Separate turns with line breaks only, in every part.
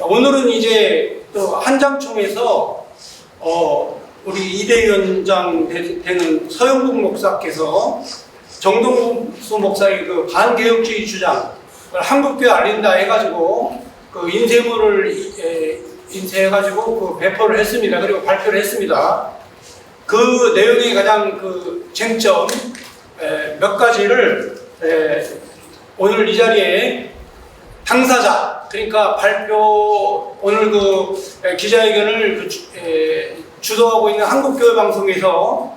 오늘은 이제 또 한장총에서 우리 이대 위원장 되는 서영국 목사께서 정동수 목사의 그 반개혁주의 주장 한국교회 알린다 해가지고 그 인쇄물을 인쇄해가지고 그 배포를 했습니다. 그리고 발표를 했습니다. 그 내용의 가장 그 쟁점 몇 가지를 오늘 이 자리에 당사자, 그러니까 오늘 그 기자회견을 주도하고 있는 한국교회 방송에서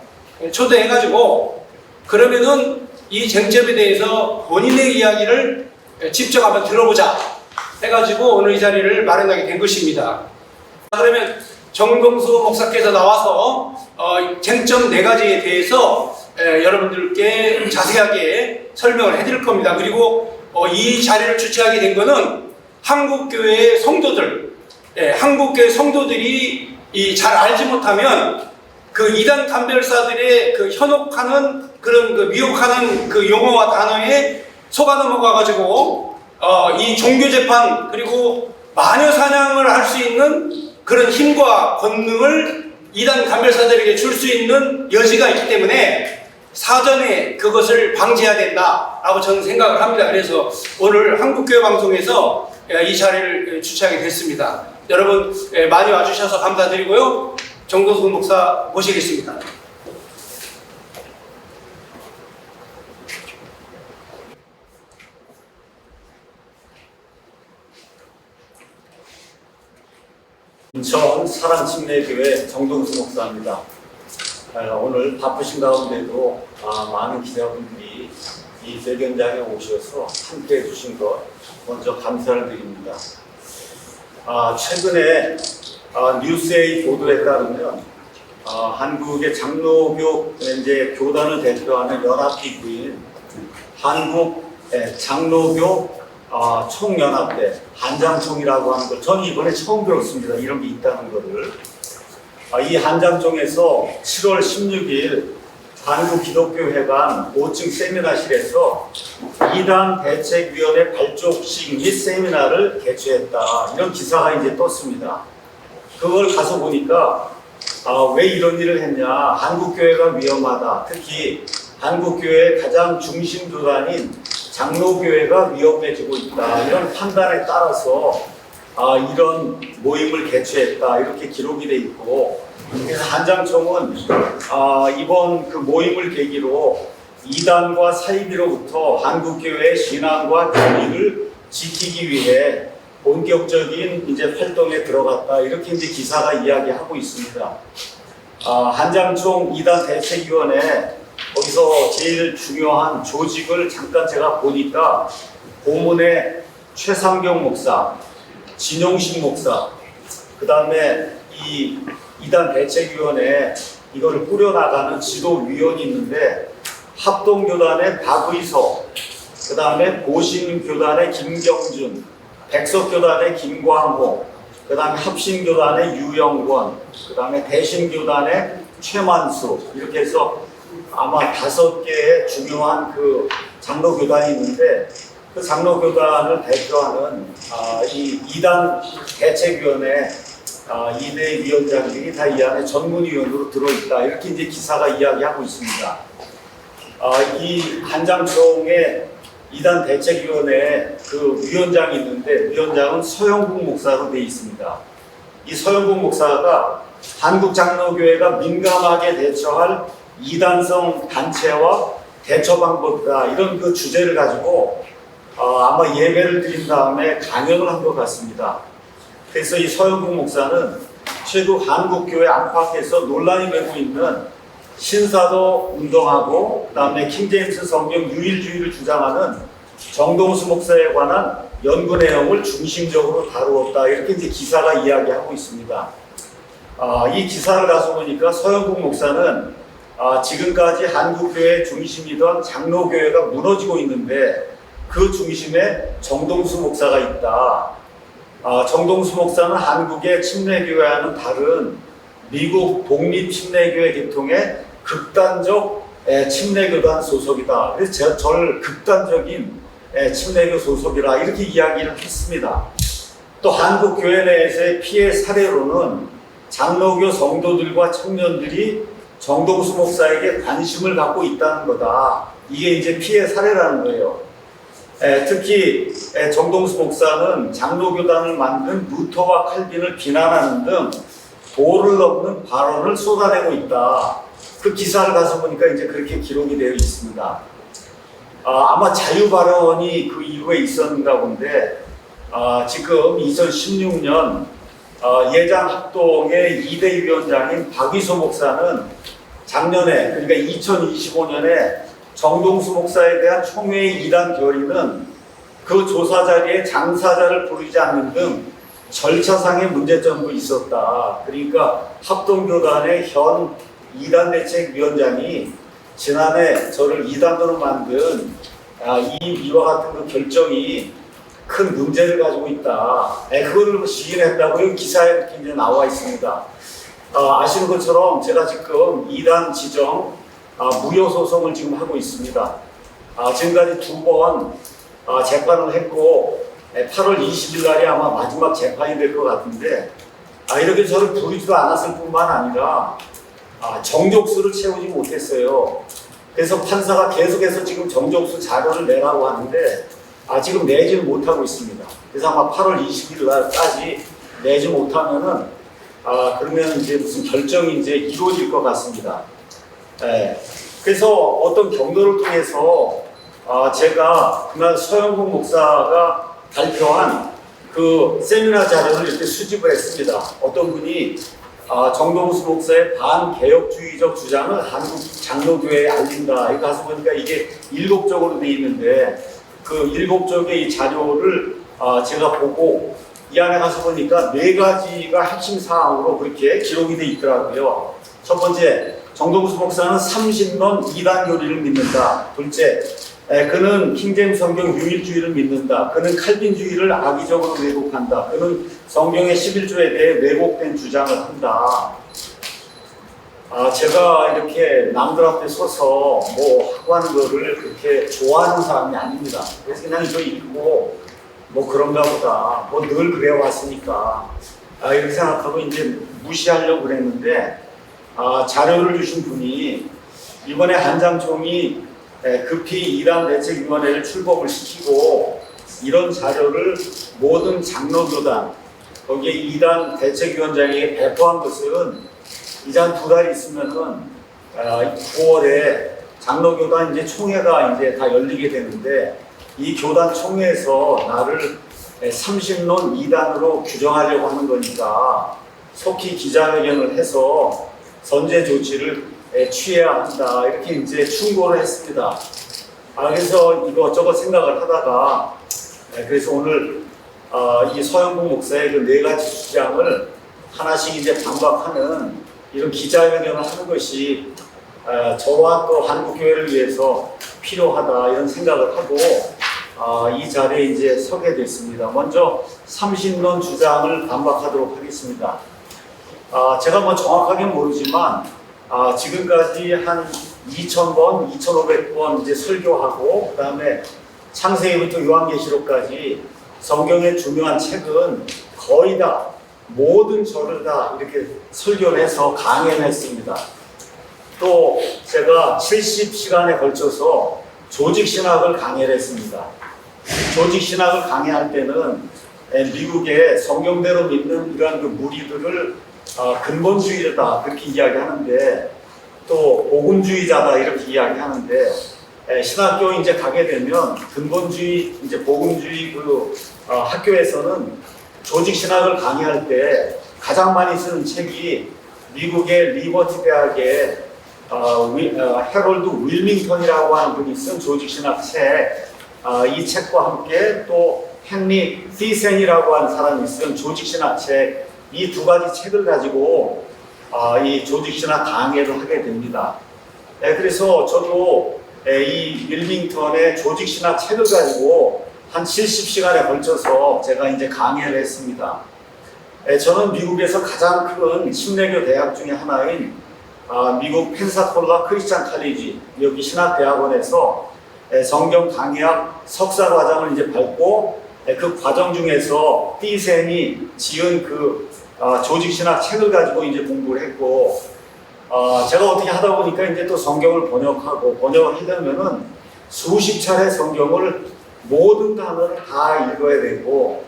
초대해가지고 그러면은 이 쟁점에 대해서 본인의 이야기를 직접 한번 들어보자 해가지고 오늘 이 자리를 마련하게 된 것입니다. 그러면 정동수 목사께서 나와서 쟁점 4가지에 대해서 여러분들께 자세하게 설명을 해드릴 겁니다. 그리고 이 자리를 주최하게 된 것은 한국교회 성도들, 한국교회 성도들이 잘 알지 못하면 그 이단 감별사들의 그 현혹하는 그런 그 미혹하는 그 용어와 단어에 속아 넘어가가지고 이 종교재판 그리고 마녀사냥을 할 수 있는 그런 힘과 권능을 이단 감별사들에게 줄 수 있는 여지가 있기 때문에 사전에 그것을 방지해야 된다라고 저는 생각을 합니다. 그래서 오늘 한국교회 방송에서 이 자리를 주최하게 됐습니다. 여러분 많이 와주셔서 감사드리고요. 정동수 목사 모시겠습니다.
인천 사랑침례교회 정동수 목사입니다. 오늘 바쁘신 가운데도 많은 기자분들이 이 대견장에 오셔서 함께 해주신 것 먼저 감사를 드립니다. 최근에 뉴스의 보도에 따르면 한국의 장로교 교단을 대표하는 연합기구인 한국 장로교 총연합회 한장총이라고 하는 걸 저는 이번에 처음 들었습니다. 이런 게 있다는 것을. 이 한장총에서 7월 16일 한국기독교회관 5층 세미나실에서 이단 대책위원회 발족식 및 세미나를 개최했다. 이런 기사가 이제 떴습니다. 그걸 가서 보니까 왜 이런 일을 했냐. 한국교회가 위험하다. 특히 한국교회의 가장 중심 교단인 장로교회가 위험해지고 있다. 이런 판단에 따라서 이런 모임을 개최했다. 이렇게 기록이 돼 있고, 그래서 한장총은 이번 그 모임을 계기로 이단과 사이비로부터 한국교회의 신앙과 교리를 지키기 위해 본격적인 이제 활동에 들어갔다. 이렇게 이제 기사가 이야기하고 있습니다. 한장총 이단 대책위원회 거기서 제일 중요한 조직을 잠깐 제가 보니까 고문의 최상경 목사, 진용식 목사, 그 다음에 이 이단 대책위원회 이거를 꾸려나가는 지도위원이 있는데 합동교단의 박의서, 그 다음에 보신교단의 김경준, 백석교단의 김광호, 그 다음에 합신교단의 유영권, 그 다음에 대신교단의 최만수, 이렇게 해서 아마 5개의 중요한 그 장로교단이 있는데 그 장로교단을 대표하는 이 이단 대책위원회 이대 위원장들이 다 이 안에 전문위원으로 들어있다. 이렇게 이제 기사가 이야기하고 있습니다. 이 한장총의 이단 대책위원회 그 위원장이 있는데 위원장은 서영국 목사로 되어 있습니다. 이 서영국 목사가 한국장로교회가 민감하게 대처할 이단성 단체와 대처 방법이다. 이런 그 주제를 가지고 아마 예배를 드린 다음에 강연을 한 것 같습니다. 그래서 이 서영국 목사는 최근 한국교회 안팎에서 논란이 되고 있는 신사도 운동하고 그다음에 킹제임스 성경 유일주의를 주장하는 정동수 목사에 관한 연구 내용을 중심적으로 다루었다. 이렇게 이제 기사가 이야기하고 있습니다. 이 기사를 가서 보니까 서영국 목사는 지금까지 한국교회 중심이던 장로교회가 무너지고 있는데 그 중심에 정동수 목사가 있다. 정동수 목사는 한국의 침례교회와는 다른 미국 독립침례교회 계통의 극단적 침례교단 소속이다. 그래서 저를 극단적인 침례교 소속이라 이렇게 이야기를 했습니다. 또 한국 교회 내에서의 피해 사례로는 장로교 성도들과 청년들이 정동수 목사에게 관심을 갖고 있다는 거다. 이게 이제 피해 사례라는 거예요. 특히 정동수 목사는 장로교단을 만든 루터와 칼빈을 비난하는 등 도를 넘는 발언을 쏟아내고 있다. 그 기사를 가서 보니까 이제 그렇게 기록이 되어 있습니다. 아마 자유 발언이 그 이후에 있었는가 본데, 지금 2016년 예장 합동의 2대 위원장인 박위소 목사는 작년에, 그러니까 2025년에 정동수 목사에 대한 총회의 이단 결의는 그 조사 자리에 장사자를 부르지 않는 등 절차상의 문제점도 있었다. 그러니까 합동교단의 현 이단대책위원장이 지난해 저를 이단으로 만든 이와 같은 그 결정이 큰 문제를 가지고 있다. 그거를 시인했다고 기사에 이렇게 이제 나와 있습니다. 아시는 것처럼 제가 지금 이단 지정 무효 소송을 지금 하고 있습니다. 지금까지 2번 재판을 했고 8월 20일 날이 아마 마지막 재판이 될 것 같은데, 이렇게 저를 부르지도 않았을 뿐만 아니라 정족수를 채우지 못했어요. 그래서 판사가 계속해서 지금 정족수 자료를 내라고 하는데 지금 내지는 못하고 있습니다. 그래서 아마 8월 20일 날까지 내지 못하면은 그러면 이제 무슨 결정이 이제 이루어질 것 같습니다. 그래서 어떤 경로를 통해서 제가 그날 서영국 목사가 발표한 그 세미나 자료를 이렇게 수집을 했습니다. 어떤 분이 정동수 목사의 반개혁주의적 주장을 한국 장로교회에 알린다. 이거 가서 보니까 이게 7쪽으로 되어 있는데 그 7쪽의 이 자료를 제가 보고 이 안에 가서 보니까 4가지가 핵심 사항으로 그렇게 기록이 되어 있더라고요. 첫 번째, 정동수 목사는 삼신론 이단 교리를 믿는다. 둘째, 그는 킹제임스 성경 유일주의를 믿는다. 그는 칼빈주의를 악의적으로 왜곡한다. 그는 성경의 11조에 대해 왜곡된 주장을 한다. 제가 이렇게 남들 앞에 서서 뭐 하고 하는 거를 그렇게 좋아하는 사람이 아닙니다. 그래서 그냥 이거 읽고 뭐 그런가 보다. 뭐 늘 그래왔으니까. 이렇게 생각하고 이제 무시하려고 그랬는데, 자료를 주신 분이 이번에 한장총이 급히 이단 대책위원회를 출범을 시키고 이런 자료를 모든 장로교단, 거기에 이단 대책위원장에게 배포한 것은 이제 한 2달 있으면은 9월에 장로교단 이제 총회가 이제 다 열리게 되는데, 이 교단 총회에서 나를 삼신론 이단으로 규정하려고 하는 거니까 속히 기자회견을 해서 선제 조치를 취해야 한다. 이렇게 이제 충고를 했습니다. 그래서 이것저것 생각을 하다가 그래서 오늘 이 서영국 목사의 그 4가지 주장을 하나씩 이제 반박하는 이런 기자회견을 하는 것이 저와 또 한국교회를 위해서 필요하다 이런 생각을 하고 이 자리에 이제 서게 됐습니다. 먼저 삼신론 주장을 반박하도록 하겠습니다. 제가 뭐 정확하게 모르지만 지금까지 한 2,000번, 2,500번 이제 설교하고 그다음에 창세기부터 요한계시록까지 성경의 중요한 책은 거의 다 모든 절을 다 이렇게 설교를 해서 강연을 했습니다. 또 제가 70시간에 걸쳐서 조직신학을 강의를 했습니다. 조직신학을 강의할 때는 미국의 성경대로 믿는 이러한 그 무리들을 근본주의자다 그렇게 이야기하는데, 또 복음주의자다 이렇게 이야기하는데, 신학교 이제 가게 되면 근본주의 이제 복음주의 그 학교에서는 조직신학을 강의할 때 가장 많이 쓰는 책이 미국의 리버티 대학의 해롤드 윌밍턴이라고 하는 분이 쓴 조직신학 책, 이 책과 함께 또 헨리 티센이라고 하는 사람이 쓴 조직신학 책, 이 2가지 책을 가지고 이 조직신학 강의를 하게 됩니다. 그래서 저도 이 윌밍턴의 조직신학 책을 가지고 한 70시간에 걸쳐서 제가 이제 강의를 했습니다. 저는 미국에서 가장 큰 침례교 대학 중에 하나인 미국 펜사콜라 크리스찬 칼리지 여기 신학대학원에서 성경 강의학 석사 과정을 이제 밟고 그 과정 중에서 띠샘이 지은 그 조직신학 책을 가지고 이제 공부를 했고, 제가 어떻게 하다 보니까 이제 또 성경을 번역을 하려면은 수십 차례 성경을 모든 단어를 다 읽어야 되고,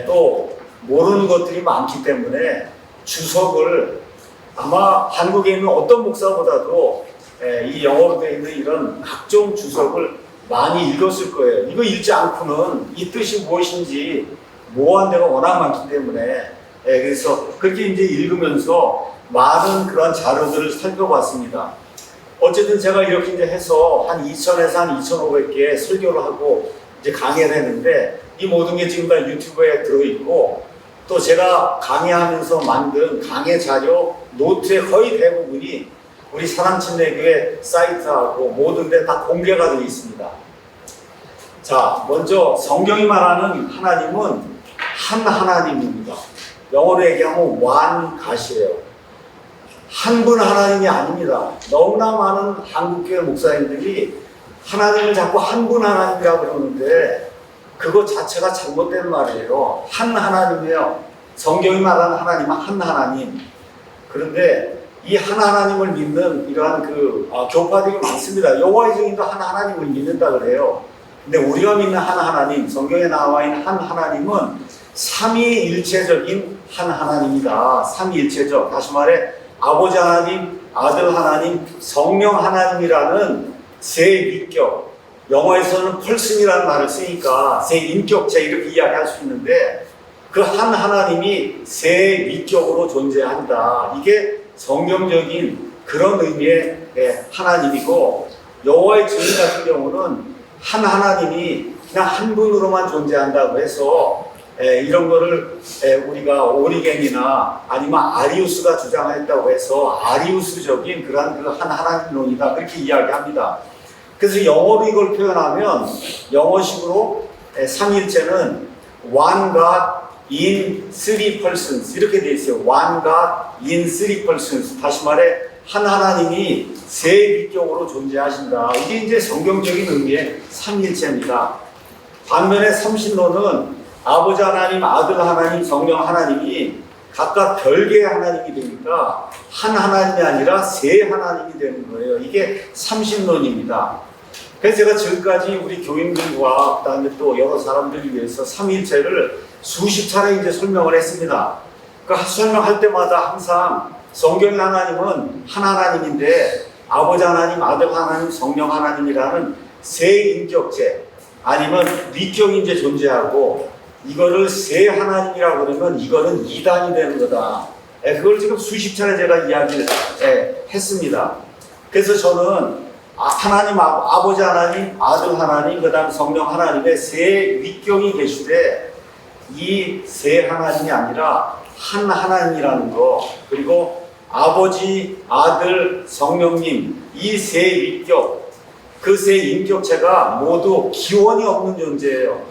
또 모르는 것들이 많기 때문에 주석을 아마 한국에 있는 어떤 목사보다도 이 영어로 되어 있는 이런 각종 주석을 많이 읽었을 거예요. 이거 읽지 않고는 이 뜻이 무엇인지 모호한 데가 워낙 많기 때문에 그래서 그렇게 이제 읽으면서 많은 그런 자료들을 살펴봤습니다. 어쨌든 제가 이렇게 이제 해서 한 2000에서 한 2500개 설교를 하고 이제 강의를 했는데 이 모든 게 지금 다 유튜브에 들어있고 또 제가 강의하면서 만든 강의 자료 노트의 거의 대부분이 우리 사랑침례교회 사이트하고 모든 데 다 공개가 되어 있습니다. 자, 먼저 성경이 말하는 하나님은 한 하나님입니다. 영어로 얘기하면 one God이에요. 한 분 하나님이 아닙니다. 너무나 많은 한국교회 목사님들이 하나님을 자꾸 한 분 하나님이라고 그러는데 그거 자체가 잘못된 말이에요. 한 하나님이에요. 성경이 말하는 하나님은 한 하나님. 그런데 이 한 하나님을 믿는 이러한 교파들이 많습니다. 여호와의 증인도 한 하나님을 믿는다 그래요. 근데 우리가 믿는 한 하나님, 성경에 나와 있는 한 하나님은 삼위일체적인 한 하나님이다. 삼위일체적. 다시 말해 아버지 하나님, 아들 하나님, 성령 하나님이라는 세 위격. 영어에서는 펄슨이라는 말을 쓰니까 세 인격체 이렇게 이야기할 수 있는데 그 한 하나님이 세 위격으로 존재한다. 이게 성경적인 그런 의미의 하나님이고 여호와의 증인 같은 경우는 한 하나님이 그냥 한 분으로만 존재한다고 해서 이런 거를 우리가 오리겐이나 아니면 아리우스가 주장했다고 해서 아리우스적인 그런 그 한 하나님론이다 그렇게 이야기합니다. 그래서 영어로 이걸 표현하면 영어식으로 삼일체는 one God in three persons 이렇게 되어 있어요. One God in three persons. 다시 말해 한 하나님이 세 위격으로 존재하신다. 이게 이제 성경적인 의미의 삼일체입니다. 반면에 삼신론은 아버지 하나님, 아들 하나님, 성령 하나님이 각각 별개의 하나님이 되니까 한 하나님이 아니라 세 하나님이 되는 거예요. 이게 삼신론입니다. 그래서 제가 지금까지 우리 교인들과 그다음에 또 여러 사람들을 위해서 삼일체를 수십 차례 이제 설명을 했습니다. 그 설명할 때마다 항상 성경의 하나님은 한 하나님인데 아버지 하나님, 아들 하나님, 성령 하나님이라는 세 인격체 아니면 위격이 이제 존재하고 이거를 세 하나님이라고 그러면 이거는 이단이 되는 거다. 그걸 지금 수십 차례 제가 이야기를 했습니다. 그래서 저는 하나님, 아버지 하나님, 아들 하나님, 그 다음 성령 하나님의 세 위격이 계시되 이 세 하나님이 아니라 한 하나님이라는 거 그리고 아버지, 아들, 성령님 이 세 위격 그 세 인격체가 모두 기원이 없는 존재예요.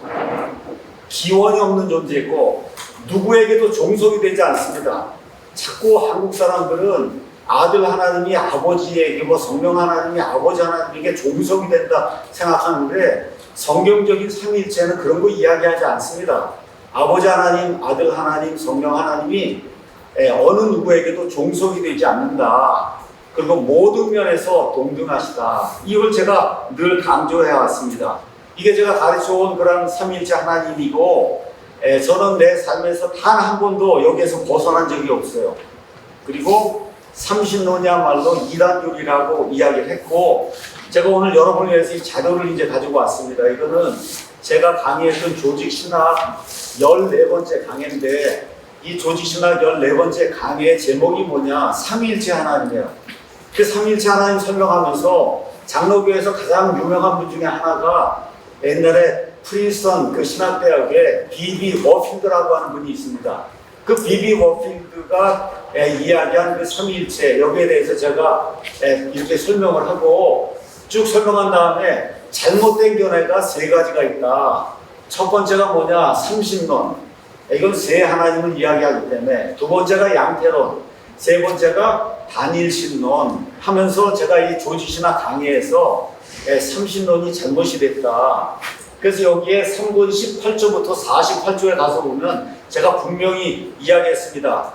기원이 없는 존재고 누구에게도 종속이 되지 않습니다. 자꾸 한국 사람들은 아들 하나님이 아버지에게 성령 하나님이 아버지 하나님에게 종속이 된다 생각하는데 성경적인 삼위일체는 그런 거 이야기하지 않습니다. 아버지 하나님, 아들 하나님, 성령 하나님이 어느 누구에게도 종속이 되지 않는다. 그리고 모든 면에서 동등하시다. 이걸 제가 늘 강조해 왔습니다. 이게 제가 가르쳐온 그런 삼위일체 하나님이고 저는 내 삶에서 단 한 번도 여기에서 벗어난 적이 없어요. 그리고 삼신론이야말로 이단교리라고 이야기를 했고 제가 오늘 여러분을 위해서 이 자료를 이제 가지고 왔습니다. 이거는 제가 강의했던 조직신학 14번째 강의인데 이 조직신학 14번째 강의의 제목이 뭐냐? 삼위일체 하나님이에요. 그 삼위일체 하나님 설명하면서 장로교에서 가장 유명한 분 중에 하나가 옛날에 프린스턴 그 신학대학에 B.B. 워필드라고 하는 분이 있습니다. 그 B.B. 워필드가 이야기한 그 삼위일체 여기에 대해서 제가 이렇게 설명을 하고 쭉 설명한 다음에 잘못된 견해가 세 가지가 있다. 첫 번째가 뭐냐? 삼신론. 이건 세 하나님을 이야기하기 때문에 두 번째가 양태론. 세 번째가 단일신론 하면서 제가 이 조지신학 강의에서 삼신론이 잘못이 됐다. 그래서 여기에 3권 18조부터 48조에 가서 보면 제가 분명히 이야기했습니다.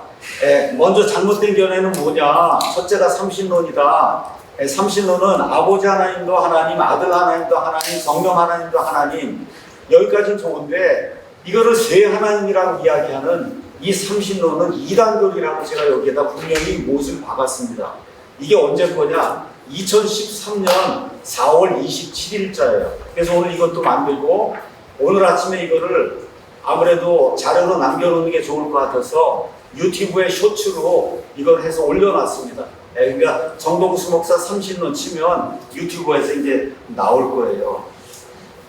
먼저 잘못된 견해는 뭐냐? 첫째가 삼신론이다. 삼신론은 아버지 하나님도 하나님, 아들 하나님도 하나님, 성령 하나님도 하나님. 여기까지는 좋은데 이거를 세 하나님이라고 이야기하는 이 삼신론은 이단교리라고 제가 여기에다 분명히 못을 박았습니다. 이게 언제 거냐? 2013년 4월 27일자예요. 그래서 오늘 이것도 만들고 오늘 아침에 이거를 아무래도 자료로 남겨놓는 게 좋을 것 같아서 유튜브에 쇼츠로 이걸 해서 올려놨습니다. 그러니까 정동수 목사 삼신론 치면 유튜브에서 이제 나올 거예요.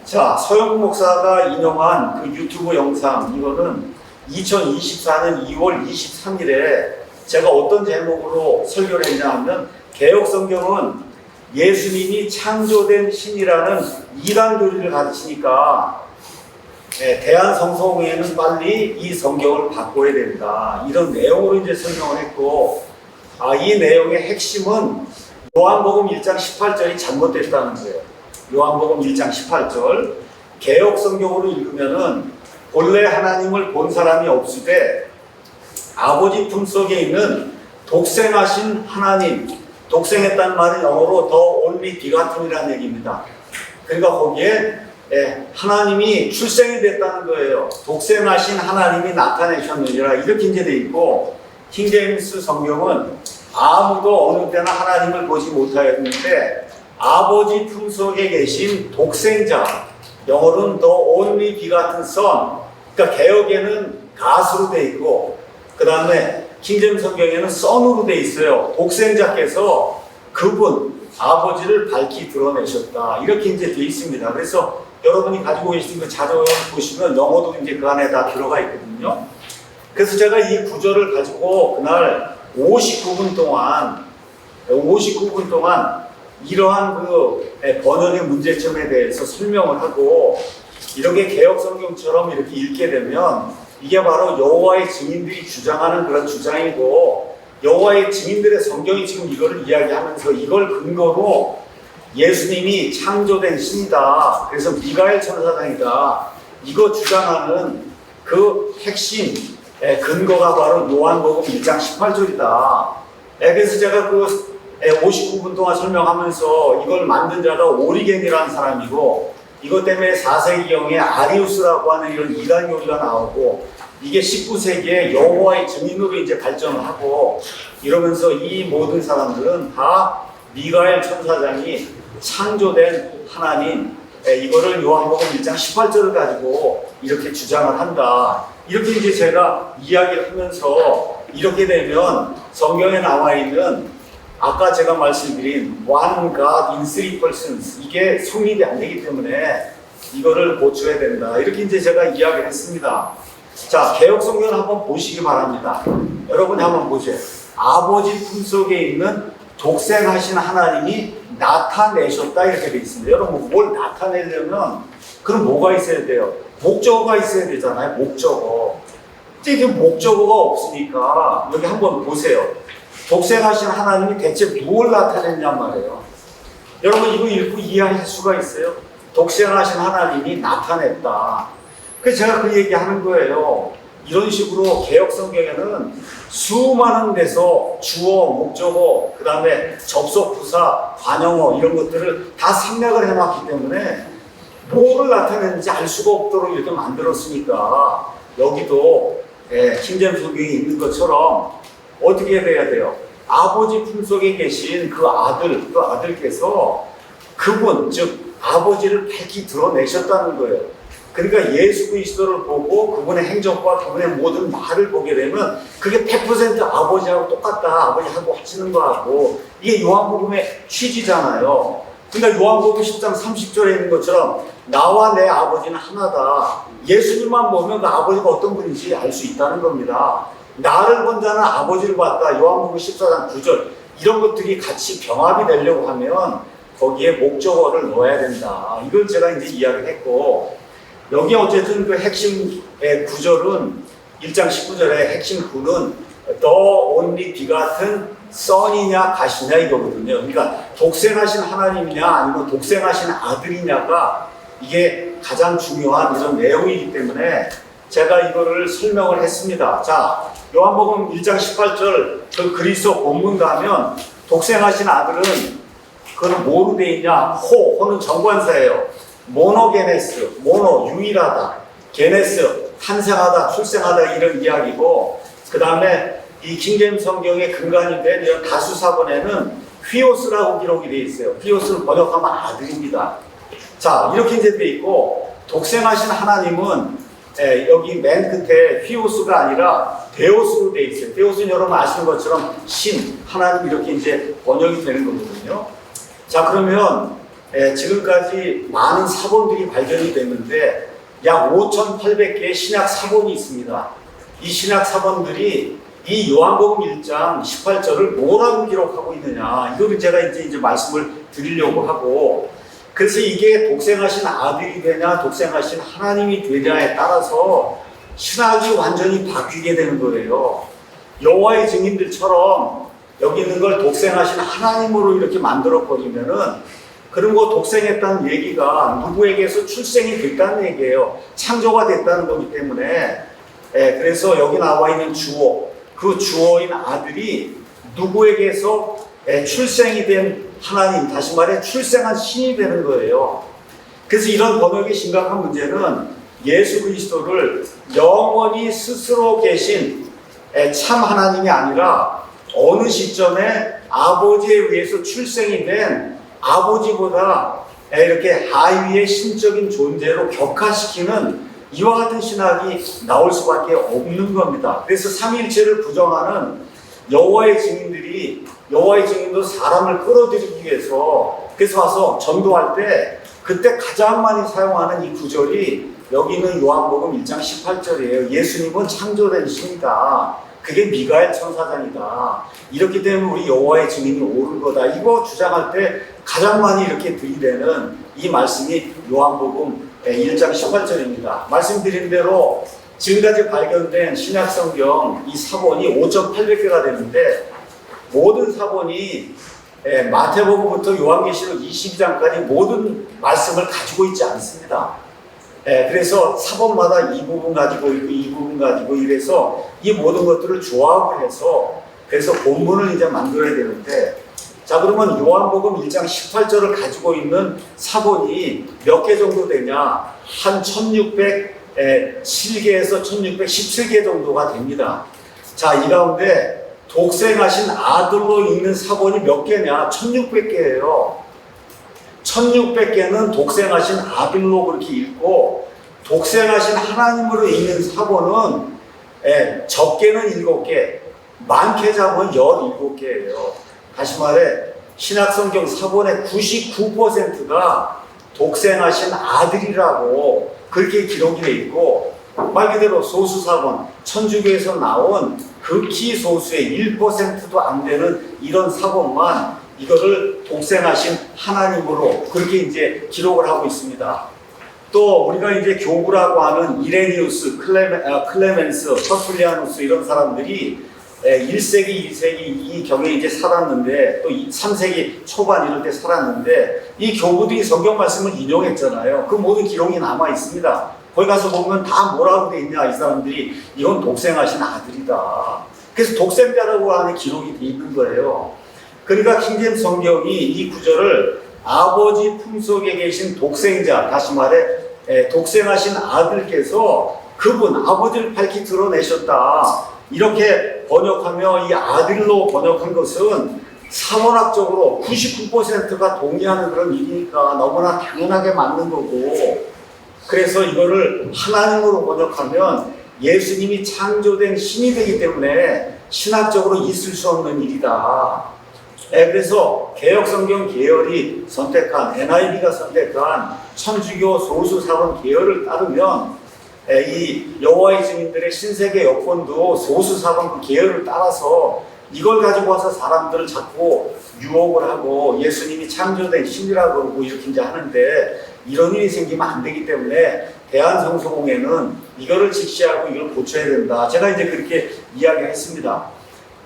자, 서영국 목사가 인용한 그 유튜브 영상, 이거는 2024년 2월 23일에 제가 어떤 제목으로 설교를 했냐 하면 개혁성경은 예수님이 창조된 신이라는 이단교리를 가르치니까 대한성서공회는 빨리 이 성경을 바꿔야 된다. 이런 내용으로 이제 설명을 했고, 이 내용의 핵심은 요한복음 1장 18절이 잘못됐다는 거예요. 요한복음 1장 18절. 개혁성경으로 읽으면은 본래 하나님을 본 사람이 없으되 아버지 품속에 있는 독생하신 하나님, 독생했다는 말은 영어로 The Only Begatten이라는 얘기입니다. 그러니까 거기에 하나님이 출생이 됐다는 거예요. 독생하신 하나님이 나타내셨느니라 이렇게 이제 돼 있고, 킹제임스 성경은 아무도 어느 때나 하나님을 보지 못하였는데 아버지 품속에 계신 독생자, 영어로는 The Only Begotten Son, 그러니까 개역에는 가수로 돼 있고 그 다음에 킹제임스 성경에는 son으로 돼 있어요. 독생자께서 그분 아버지를 밝히 드러내셨다 이렇게 이제 돼 있습니다. 그래서 여러분이 가지고 계신 그 자료 보시면 영어도 이제 그 안에 다 들어가 있거든요. 그래서 제가 이 구절을 가지고 그날 59분 동안 이러한 그 번역의 문제점에 대해서 설명을 하고, 이렇게 개혁성경처럼 이렇게 읽게 되면 이게 바로 여호와의 증인들이 주장하는 그런 주장이고, 여호와의 증인들의 성경이 지금 이거를 이야기하면서 이걸 근거로 예수님이 창조된 신이다, 그래서 미가엘 천사장이다, 이거 주장하는 그 핵심 근거가 바로 요한복음 1장 18절이다. 그래서 제가 그 59분 동안 설명하면서 이걸 만든 자가 오리겐이라는 사람이고, 이것 때문에 4세기경에 아리우스라고 하는 이런 이단교리가 나오고, 이게 19세기에 여호와의 증인으로 이제 발전을 하고, 이러면서 이 모든 사람들은 다 미가엘 천사장이 창조된 하나님, 이거를 요한복음 1장 18절을 가지고 이렇게 주장을 한다. 이렇게 이제 제가 이야기를 하면서, 이렇게 되면 성경에 나와 있는 아까 제가 말씀드린 One God in Three Persons, 이게 성립이 안 되기 때문에 이거를 고쳐야 된다. 이렇게 이제 제가 이야기를 했습니다. 자, 개혁성경을 한번 보시기 바랍니다. 여러분이 한번 보세요. 아버지 품속에 있는 독생하신 하나님이 나타내셨다 이렇게 되어 있습니다. 여러분, 뭘 나타내려면 그럼 뭐가 있어야 돼요? 목적어가 있어야 되잖아요. 목적어. 이게 목적어가 없으니까 여기 한번 보세요. 독생하신 하나님이 대체 무엇을 나타냈냔 말이에요. 여러분, 이거 읽고 이해할 수가 있어요? 독생하신 하나님이 나타냈다. 그래서 제가 그 얘기 하는 거예요. 이런 식으로 개혁성경에는 수많은 데서 주어, 목적어, 그 다음에 접속, 부사, 관용어 이런 것들을 다 생략을 해놨기 때문에 뭐를 나타내는지 알 수가 없도록 이렇게 만들었으니까 여기도 킹제임스 성경에 있는 것처럼 어떻게 돼야 돼요? 아버지 품속에 계신 그 아들께서 그분, 즉 아버지를 밝히 드러내셨다는 거예요. 그러니까 예수 그리스도를 보고 그분의 행적과 그분의 모든 말을 보게 되면 그게 100% 아버지하고 똑같다. 아버지하고 하시는 거하고, 이게 요한복음의 취지잖아요. 그러니까 요한복음 10장 30절에 있는 것처럼 나와 내 아버지는 하나다. 예수님만 보면 그 아버지가 어떤 분인지 알 수 있다는 겁니다. 나를 본 자는 아버지를 봤다. 요한복음 14장 9절. 이런 것들이 같이 병합이 되려고 하면 거기에 목적어를 넣어야 된다. 이걸 제가 이제 이야기를 했고, 여기 어쨌든 그 핵심 구절은 1장 19절의 핵심 구는 The Only Begotten Son이냐 가시냐 이거거든요. 그러니까 독생하신 하나님이냐 아니면 독생하신 아들이냐가 이게 가장 중요한 이런 내용이기 때문에 제가 이거를 설명을 했습니다. 자, 요한복음 1장 18절 그 그리스도 본문 가면 독생하신 아들은 그는 뭐로 돼 있냐? 호는 정관사예요. 모노게네스, 모노 유일하다, 게네스 탄생하다, 출생하다 이런 이야기고, 그 다음에 이 킹제임스 성경의 근간이 된 이런 다수사본에는 휘오스라고 기록이 되어 있어요. 휘오스를 번역하면 아들입니다. 자, 이렇게 이제 돼 있고, 독생하신 하나님은 여기 맨 끝에 휘오스가 아니라 데오스로 돼 있어요. 데오스는 여러분 아시는 것처럼 신, 하나님 이렇게 이제 번역이 되는 거거든요. 자, 그러면 지금까지 많은 사본들이 발견이 됐는데 약 5,800개의 신약 사본이 있습니다. 이 신약 사본들이 이 요한복음 1장 18절을 뭐라고 기록하고 있느냐, 이거를 제가 이제 말씀을 드리려고 하고, 그래서 이게 독생하신 아들이 되냐 독생하신 하나님이 되냐에 따라서 신학이 완전히 바뀌게 되는 거예요. 여호와의 증인들처럼 여기 있는 걸 독생하신 하나님으로 이렇게 만들어 버리면은, 그런 거 독생했다는 얘기가 누구에게서 출생이 됐다는 얘기예요. 창조가 됐다는 거기 때문에. 그래서 여기 나와 있는 주어, 그 주어인 아들이 누구에게서 출생이 된 하나님, 다시 말해 출생한 신이 되는 거예요. 그래서 이런 번역의 심각한 문제는 예수 그리스도를 영원히 스스로 계신 참 하나님이 아니라 어느 시점에 아버지에 의해서 출생이 된 아버지보다 이렇게 하위의 신적인 존재로 격화시키는 이와 같은 신학이 나올 수밖에 없는 겁니다. 그래서 삼위일체를 부정하는 여호와의 증인도 사람을 끌어들이기 위해서, 그래서 와서 전도할 때 그때 가장 많이 사용하는 이 구절이 여기 있는 요한복음 1장 18절이에요. 예수님은 창조된 신이다. 그게 미가엘 천사장이다. 이렇기 때문에 우리 여호와의 증인이 옳은 거다. 이거 주장할 때 가장 많이 이렇게 들이대는 이 말씀이 요한복음 1장 18절입니다. 말씀드린 대로 지금까지 발견된 신약성경 이 사본이 5,800개가 되는데, 모든 사본이 마태복음부터 요한계시록 22장까지 모든 말씀을 가지고 있지 않습니다. 그래서 사본마다 이 부분 가지고 있고 이 부분 가지고 이래서 이 모든 것들을 조합을 해서 그래서 본문을 이제 만들어야 되는데, 자, 그러면 요한복음 1장 18절을 가지고 있는 사본이 몇 개 정도 되냐? 한 1607개에서 1617개 정도가 됩니다. 자, 이 가운데 독생하신 아들로 읽는 사본이 몇 개냐? 1600개예요. 1600개는 독생하신 아들로 그렇게 읽고, 독생하신 하나님으로 읽는 사본은 적게는 7개, 많게 잡으면 17개예요. 다시 말해 신약성경 사본의 99%가 독생하신 아들이라고 그렇게 기록이 되어 있고, 말 그대로 소수사본, 천주교에서 나온 극히 소수의 1%도 안 되는 이런 사본만 이거를 독생하신 하나님으로 그렇게 이제 기록을 하고 있습니다. 또 우리가 이제 교부라고 하는 이레니우스, 클레멘스, 터툴리아누스 이런 사람들이 1세기, 2세기 이 경에 이제 살았는데, 또 3세기 초반 이럴 때 살았는데, 이 교부들이 성경 말씀을 인용했잖아요. 그 모든 기록이 남아 있습니다. 거기 가서 보면 다 뭐라고 돼 있냐, 이 사람들이 이건 독생하신 아들이다. 그래서 독생자라고 하는 기록이 돼 있는 거예요. 그러니까 킹제임스 성경이 이 구절을 아버지 품속에 계신 독생자, 다시 말해 독생하신 아들께서 그분 아버지를 밝히 드러내셨다, 이렇게 번역하며 이 아들로 번역한 것은 사원학적으로 99%가 동의하는 그런 일이니까 너무나 당연하게 맞는 거고, 그래서 이거를 하나님으로 번역하면 예수님이 창조된 신이 되기 때문에 신학적으로 있을 수 없는 일이다. 그래서 개혁성경 계열이 선택한, NIV가 선택한 천주교 소수사본 계열을 따르면 이 여호와의 증인들의 신세계 여권도 소수사본 그 계열을 따라서 이걸 가지고 와서 사람들을 자꾸 유혹을 하고 예수님이 창조된 신이라고 그러고 이렇게 이제 하는데, 이런 일이 생기면 안 되기 때문에 대한성서공회는 이거를 직시하고 이걸 고쳐야 된다. 제가 이제 그렇게 이야기했습니다.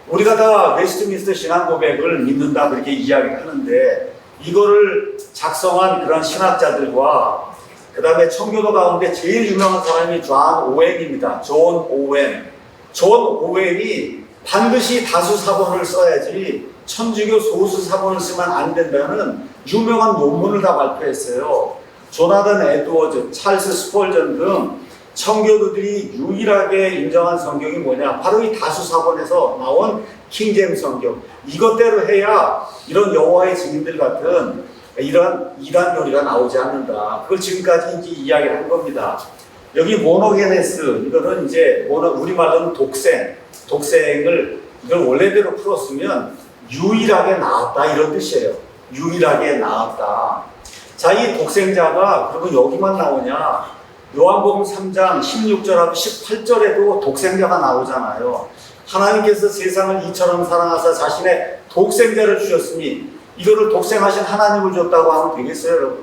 우리가 다 웨스트민스터 신앙고백을 믿는다 그렇게 이야기를 하는데, 이거를 작성한 그런 신학자들과 그 다음에 청교도 가운데 제일 유명한 사람이 존 오웬입니다. 존 오웬. 존 오웬이 반드시 다수 사본을 써야지 천주교 소수 사본을 쓰면 안 된다는 유명한 논문을 다 발표했어요. 조나단 에드워즈, 찰스 스폴전 등 청교도들이 유일하게 인정한 성경이 뭐냐? 바로 이 다수 사본에서 나온 킹제임스 성경. 이것대로 해야 이런 여호와의 증인들 같은 이런 이단 교리가 나오지 않는다. 그걸 지금까지 이제 이야기를 한 겁니다. 여기 모노게네스, 이거는 이제 우리말로는 독생을 이걸 원래대로 풀었으면 유일하게 나왔다 이런 뜻이에요. 유일하게 나왔다. 자, 이 독생자가 그러면 여기만 나오냐? 요한복음 3장 16절하고 18절에도 독생자가 나오잖아요. 하나님께서 세상을 이처럼 사랑하사 자신의 독생자를 주셨으니 이거를 독생하신 하나님을 줬다고 하면 되겠어요, 여러분?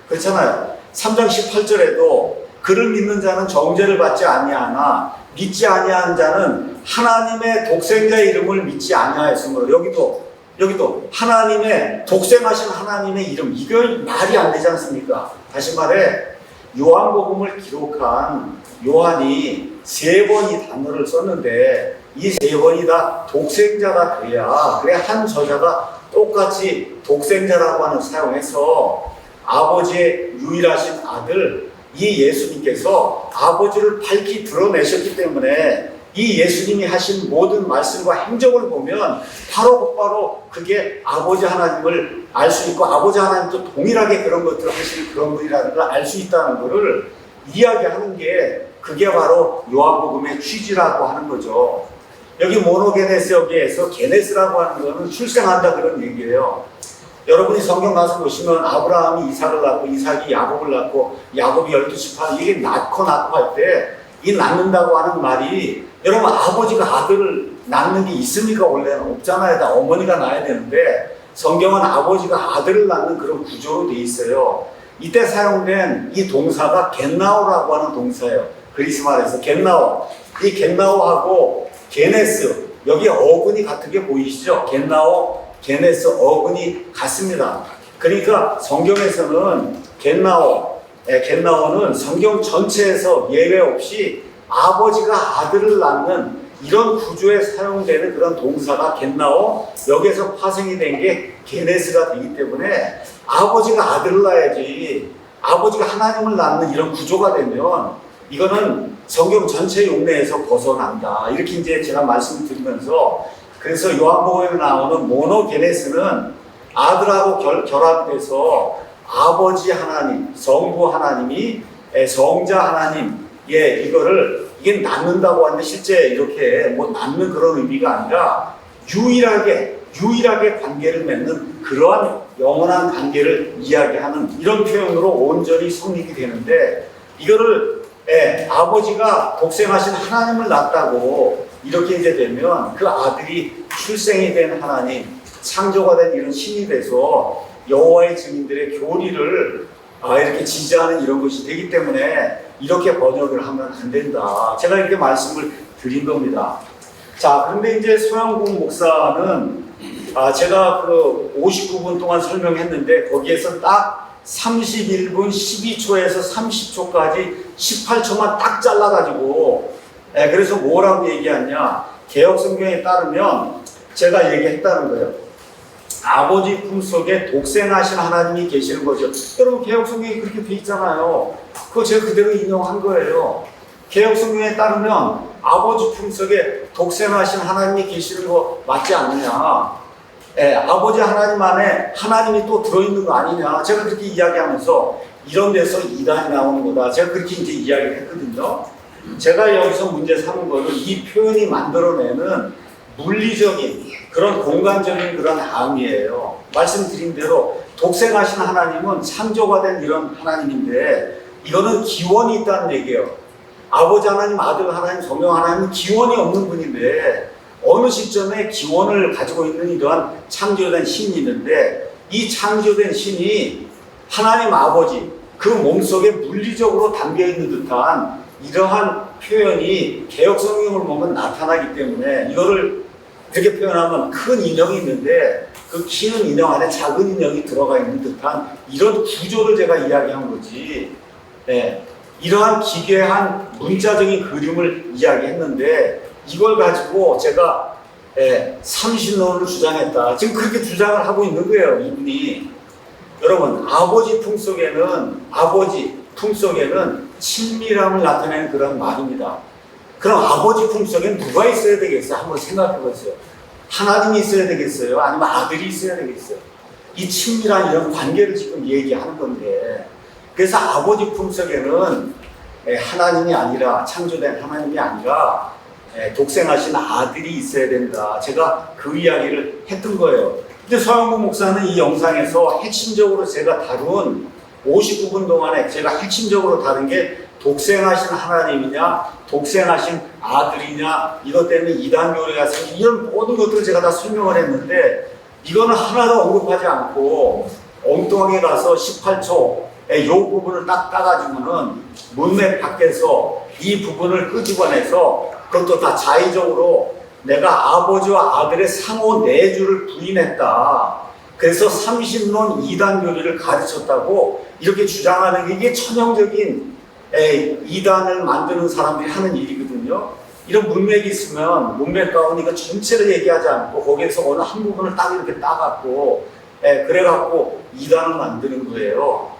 그렇잖아요. 3장 18절에도 그를 믿는 자는 정죄를 받지 아니하나 믿지 아니하는 자는 하나님의 독생자의 이름을 믿지 아니하였으므로 여기도 하나님의 독생하신 하나님의 이름, 이건 말이 안 되지 않습니까? 다시 말해 요한복음을 기록한 요한이 3번 이 단어를 썼는데 이 3번이 다 독생자가 돼야 그래 한 저자가 똑같이 독생자라고 하는 사용해서 아버지의 유일하신 아들 이 예수님께서 아버지를 밝히 드러내셨기 때문에 이 예수님이 하신 모든 말씀과 행적을 보면 바로 그게 아버지 하나님을 알 수 있고 아버지 하나님도 동일하게 그런 것들을 하시는 그런 분이라는 걸 알 수 있다는 것을 이야기하는 게 그게 바로 요한복음의 취지라고 하는 거죠. 여기 모노게네스 여기에서 게네스라고 하는 거는 출생한다 그런 얘기예요. 여러분이 성경 가서 보시면 아브라함이 이삭을 낳고 이삭이 야곱을 낳고 야곱이 12지파 이게 낳고 할 때 이 낳는다고 하는 말이 여러분 아버지가 아들을 낳는 게 있습니까? 원래는 없잖아요. 다 어머니가 낳아야 되는데 성경은 아버지가 아들을 낳는 그런 구조로 돼 있어요. 이때 사용된 이 동사가 겟나오라고 하는 동사예요. 그리스 말에서 겟나오. 이 겟나오하고 게네스 여기 어근이 같은 게 보이시죠? 겟나오, 게네스 어근이 같습니다. 그러니까 성경에서는 겟나오는 성경 전체에서 예외 없이 아버지가 아들을 낳는 이런 구조에 사용되는 그런 동사가 겟나오, 여기에서 파생이 된 게 게네스가 되기 때문에 아버지가 아들을 낳아야지 아버지가 하나님을 낳는 이런 구조가 되면 이거는 성경 전체 용례에서 벗어난다. 이렇게 이제 제가 말씀드리면서 그래서 요한복음에 나오는 모노게네스는 아들하고 결합이 돼서 아버지 하나님, 성부 하나님이 성자 하나님, 이게 낳는다고 하는데 실제 이렇게 뭐 낳는 그런 의미가 아니라 유일하게 관계를 맺는 그러한 영원한 관계를 이야기하는 이런 표현으로 온전히 성립이 되는데 이거를 아버지가 독생하신 하나님을 낳았다고 이렇게 이제 되면 그 아들이 출생이 된 하나님, 창조가 된 이런 신이 돼서 여호와의 증인들의 교리를 이렇게 지지하는 이런 것이 되기 때문에 이렇게 번역을 하면 안 된다. 제가 이렇게 말씀을 드린 겁니다. 자, 그런데 이제 소영국 목사는 제가 그 59분 동안 설명했는데 거기에서 딱 31분 12초에서 30초까지 18초만 딱 잘라가지고 그래서 뭐라고 얘기하냐, 개혁성경에 따르면 제가 얘기했다는 거예요. 아버지 품속에 독생하신 하나님이 계시는 거죠. 여러분 개혁성경이 그렇게 돼 있잖아요. 그거 제가 그대로 인용한 거예요. 개혁성경에 따르면 아버지 품속에 독생하신 하나님이 계시는 거 맞지 않느냐. 아버지 하나님 안에 하나님이 또 들어있는 거 아니냐. 제가 그렇게 이야기하면서 이런 데서 이단이 나오는 거다. 제가 그렇게 이제 이야기를 했거든요. 제가 여기서 문제 삼은 거는 이 표현이 만들어내는 물리적인 그런 공간적인 그런 암이에요. 말씀드린 대로 독생하신 하나님은 창조가 된 이런 하나님인데 이거는 기원이 있다는 얘기예요. 아버지 하나님, 아들 하나님, 성령 하나님은 기원이 없는 분인데 어느 시점에 기원을 가지고 있는 이러한 창조된 신이 있는데 이 창조된 신이 하나님 아버지 그 몸속에 물리적으로 담겨있는 듯한 이러한 표현이 개혁성경을 보면 나타나기 때문에 이거를 이렇게 표현하면 큰 인형이 있는데 그 큰 인형 안에 작은 인형이 들어가 있는 듯한 이런 구조를 제가 이야기한 거지. 이러한 기괴한 문자적인 그림을 이야기했는데 이걸 가지고 제가 삼신론을 주장했다. 지금 그렇게 주장을 하고 있는 거예요, 이분이. 여러분, 아버지 품속에는 친밀함을 나타내는 그런 말입니다. 그럼 아버지 품속엔 누가 있어야 되겠어요? 한번 생각해 보세요. 하나님이 있어야 되겠어요? 아니면 아들이 있어야 되겠어요? 이 친밀한 이런 관계를 지금 얘기하는 건데, 그래서 아버지 품속에는 하나님이 아니라, 창조된 하나님이 아니라 독생하신 아들이 있어야 된다. 제가 그 이야기를 했던 거예요. 근데 서영국 목사는 이 영상에서 핵심적으로 제가 다룬 59분 동안에 제가 핵심적으로 다룬 게 독생하신 하나님이냐, 독생하신 아들이냐, 이것 때문에 이단 교리가 생긴 이런 모든 것들을 제가 다 설명을 했는데 이거는 하나도 언급하지 않고 엉뚱하게 가서 18초 이 부분을 딱 따가지고는 문맥 밖에서 이 부분을 끄집어내서 그것도 다 자의적으로 내가 아버지와 아들의 상호 내주를 부인했다. 그래서 삼신론 이단 교리를 가르쳤다고 이렇게 주장하는 게 이게 천형적인 이단을 만드는 사람들이 하는 일이거든요. 이런 문맥이 있으면 문맥 가운데 이거 전체를 얘기하지 않고 거기에서 어느 한 부분을 딱 이렇게 따갖고 그래갖고 이단을 만드는 거예요.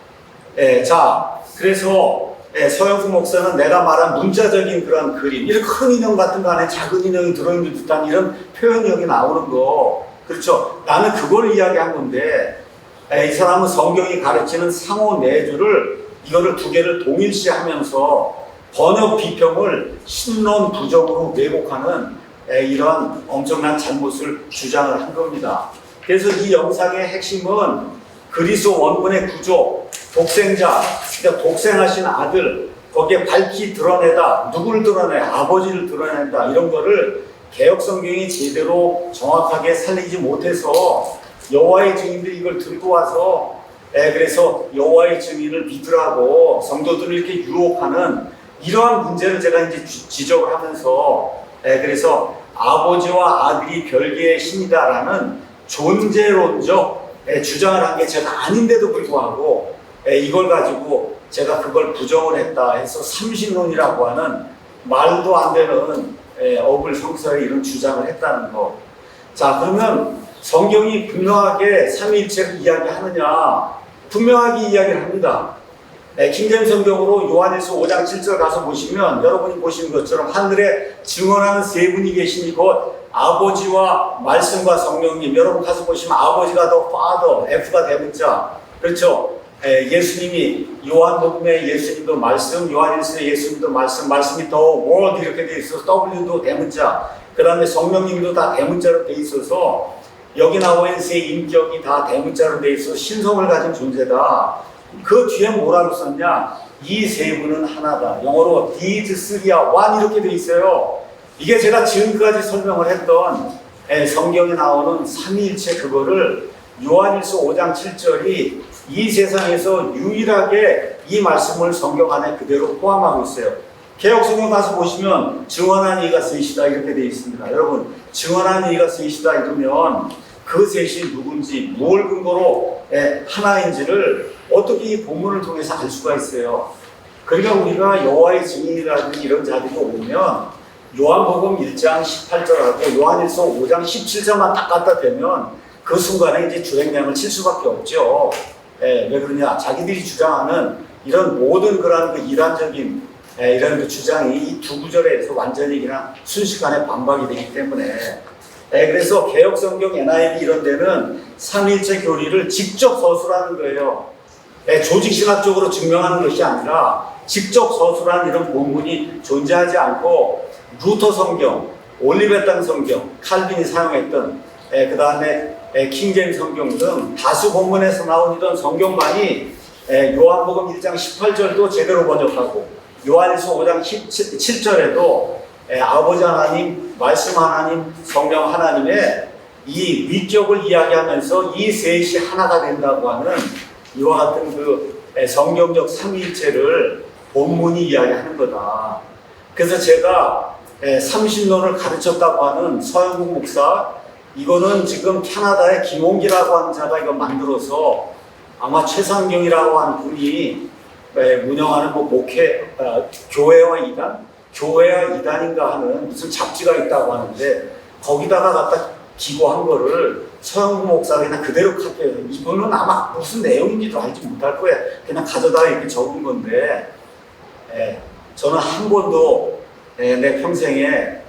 자, 그래서 서영수 목사는 내가 말한 문자적인 그런 그림, 이렇게 큰 인형 같은 거 안에 작은 인형이 들어있는 듯한 이런 표현이 여기 나오는 거, 그렇죠? 나는 그걸 이야기한 건데 이 사람은 성경이 가르치는 상호 내주를 이거를 두 개를 동일시하면서 번역 비평을 신론 부정으로 왜곡하는 이런 엄청난 잘못을 주장을 한 겁니다. 그래서 이 영상의 핵심은 그리스도 원문의 구조, 독생자, 그러니까 독생하신 아들, 거기에 밝히 드러내다, 누구를 드러내? 아버지를 드러낸다. 이런 거를 개역 성경이 제대로 정확하게 살리지 못해서 여호와의 증인들이 이걸 들고 와서 그래서 여호와의 증인을 믿으라고 성도들을 이렇게 유혹하는 이러한 문제를 제가 이제 지적을 하면서 그래서 아버지와 아들이 별개의 신이다라는 존재론적 주장을 한 게 제가 아닌데도 불구하고 이걸 가지고 제가 그걸 부정을 했다 해서 삼신론이라고 하는 말도 안 되는 어불성설의 이런 주장을 했다는 거. 자, 그러면 성경이 분명하게 삼위일체를 이야기하느냐? 분명하게 이야기를 합니다. 킹제임 성경으로 요한일서 5장 7절 가서 보시면 여러분이 보시는 것처럼 하늘에 증언하는 세 분이 계시니 곧 아버지와 말씀과 성령님. 여러분 가서 보시면 아버지가 더 Father, F가 대문자. 그렇죠? 예수님이 요한복음에 예수님도 말씀, 요한일서에 예수님도 말씀, 말씀이 더 Word 이렇게 돼 있어서 W도 대문자. 그 다음에 성령님도 다 대문자로 돼 있어서 여기 나와 있는 세 인격이 다 대문자로 돼 있어서 신성을 가진 존재다. 그 뒤에 뭐라고 썼냐? 이 세 분은 하나다. 영어로 these three are one 이렇게 돼 있어요. 이게 제가 지금까지 설명을 했던 성경에 나오는 삼위일체 그거를 요한일서 5장 7절이 이 세상에서 유일하게 이 말씀을 성경 안에 그대로 포함하고 있어요. 개역성경 가서 보시면 증언한 이가 셋이다 이렇게 되어 있습니다. 여러분, 증언한 이가 셋이다 이러면 그 셋이 누군지 뭘 근거로 하나인지를 어떻게 이 본문을 통해서 알 수가 있어요. 그러니까 우리가 여호와의 증인이라든지 이런 자들이 오면 요한복음 1장 18절하고 요한일서 5장 17절만 딱 갖다 대면 그 순간에 이제 주행량을 칠 수밖에 없죠. 왜 그러냐? 자기들이 주장하는 이런 모든 그런 그 이단적인 이런 그 주장이 이 두 구절에서 완전히 그냥 순식간에 반박이 되기 때문에 그래서 개역성경 NIV 이런 데는 삼위일체 교리를 직접 서술하는 거예요. 조직신학적으로 증명하는 것이 아니라 직접 서술한 이런 본문이 존재하지 않고 루터 성경, 올리베탄 성경, 칼빈이 사용했던 그 다음에 킹제임 성경 등 다수 본문에서 나온 이런 성경만이 요한복음 1장 18절도 제대로 번역하고 요한일서 5장 7절에도 아버지 하나님, 말씀 하나님, 성령 하나님의 이 위격을 이야기하면서 이 셋이 하나가 된다고 하는 이와 같은 그 성경적 삼위일체를 본문이 이야기하는 거다. 그래서 제가 삼신론을 가르쳤다고 하는 서영국 목사, 이거는 지금 캐나다의 김홍기라고 하는 자가 이거 만들어서 아마 최상경이라고 하는 분이 운영하는 뭐 목회, 교회와 이단? 교회와 이단인가 하는 무슨 잡지가 있다고 하는데 거기다가 갖다 기고한 거를 서영구 목사가 그냥 그대로 카피해요. 이거는 아마 무슨 내용인지도 알지 못할 거야. 그냥 가져다 이렇게 적은 건데 저는 한 번도 내 평생에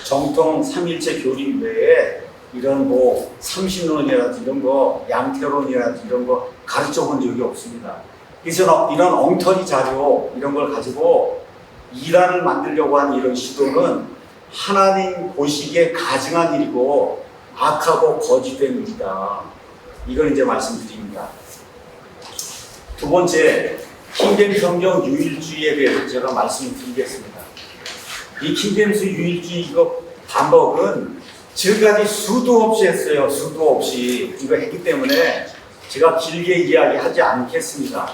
정통 삼일체 교리 외에 이런 뭐 삼신론이라든지 이런 거, 양태론이라든지 이런 거 가르쳐 본 적이 없습니다. 그래서 이런 엉터리 자료 이런 걸 가지고 이단을 만들려고 하는 이런 시도는 하나님 보시기에 가증한 일이고 악하고 거짓된 일이다. 이걸 이제 말씀드립니다. 두 번째, 킹제임스 성경 유일주의에 대해서 제가 말씀을 드리겠습니다. 이 킹제임스 유일주의 이거 반복은 지금까지 수도 없이 했어요. 수도 없이 이거 했기 때문에 제가 길게 이야기하지 않겠습니다.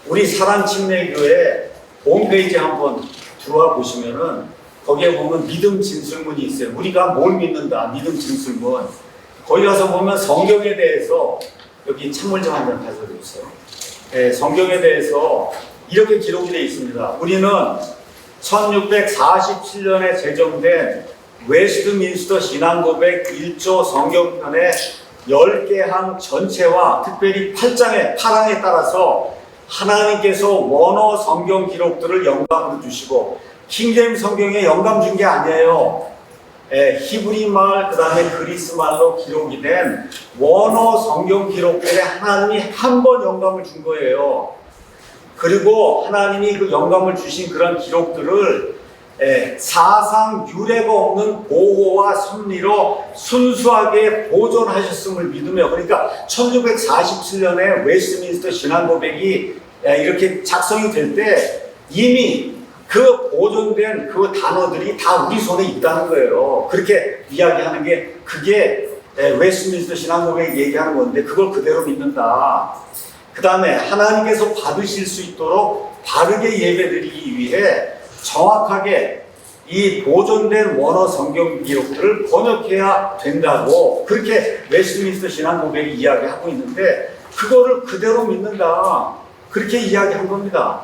우리 사랑침례교회 홈페이지 한번 들어와 보시면은 거기에 보면 믿음 진술문이 있어요. 우리가 뭘 믿는다. 믿음 진술문. 거기 가서 보면 성경에 대해서 여기 찬물 좀 한잔 가져주세요. 성경에 대해서 이렇게 기록이 되어 있습니다. 우리는 1647년에 제정된 웨스트민스터 신앙고백 1조 성경편의 10개 항 전체와 특별히 8장의 8항에 따라서 하나님께서 원어 성경 기록들을 영감으로 주시고 킹제임스 성경에 영감 준 게 아니에요. 히브리 말, 그 다음에 그리스 말로 기록이 된 원어 성경 기록들에 하나님이 한 번 영감을 준 거예요. 그리고 하나님이 그 영감을 주신 그런 기록들을 사상 유례가 없는 보호와 섭리로 순수하게 보존하셨음을 믿으며, 그러니까 1647년에 웨스트민스터 신앙고백이 이렇게 작성이 될 때 이미 그 보존된 그 단어들이 다 우리 손에 있다는 거예요. 그렇게 이야기하는 게 그게 웨스트민스터 신앙고백이 얘기하는 건데 그걸 그대로 믿는다. 그 다음에 하나님께서 받으실 수 있도록 바르게 예배드리기 위해 정확하게 이 보존된 원어 성경 기록들을 번역해야 된다고 그렇게 웨스트민스터 신앙고백이 이야기하고 있는데 그거를 그대로 믿는다. 그렇게 이야기한 겁니다.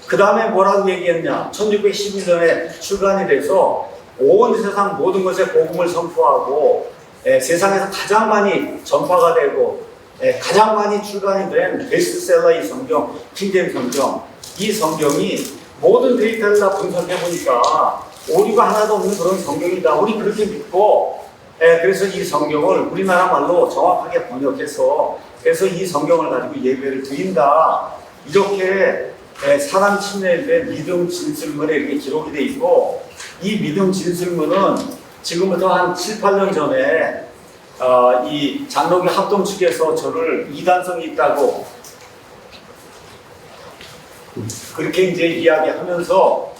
그 다음에 뭐라고 얘기했냐. 1611년에 출간이 돼서 온 세상 모든 것에 복음을 선포하고 세상에서 가장 많이 전파가 되고 가장 많이 출간이 된 베스트셀러의 성경, 킹제임스 성경. 이 성경이 모든 데이터를 다 분석해보니까 오류가 하나도 없는 그런 성경이다. 우리 그렇게 믿고 그래서 이 성경을 우리나라 말로 정확하게 번역해서 그래서 이 성경을 가지고 예배를 드린다. 이렇게 사람 침례의 믿음 진술문에 이렇게 기록이 되어 있고 이 믿음 진술문은 지금부터 한 7, 8년 전에 이 장로교 합동 측에서 저를 이단성이 있다고 그렇게 이제 이야기하면서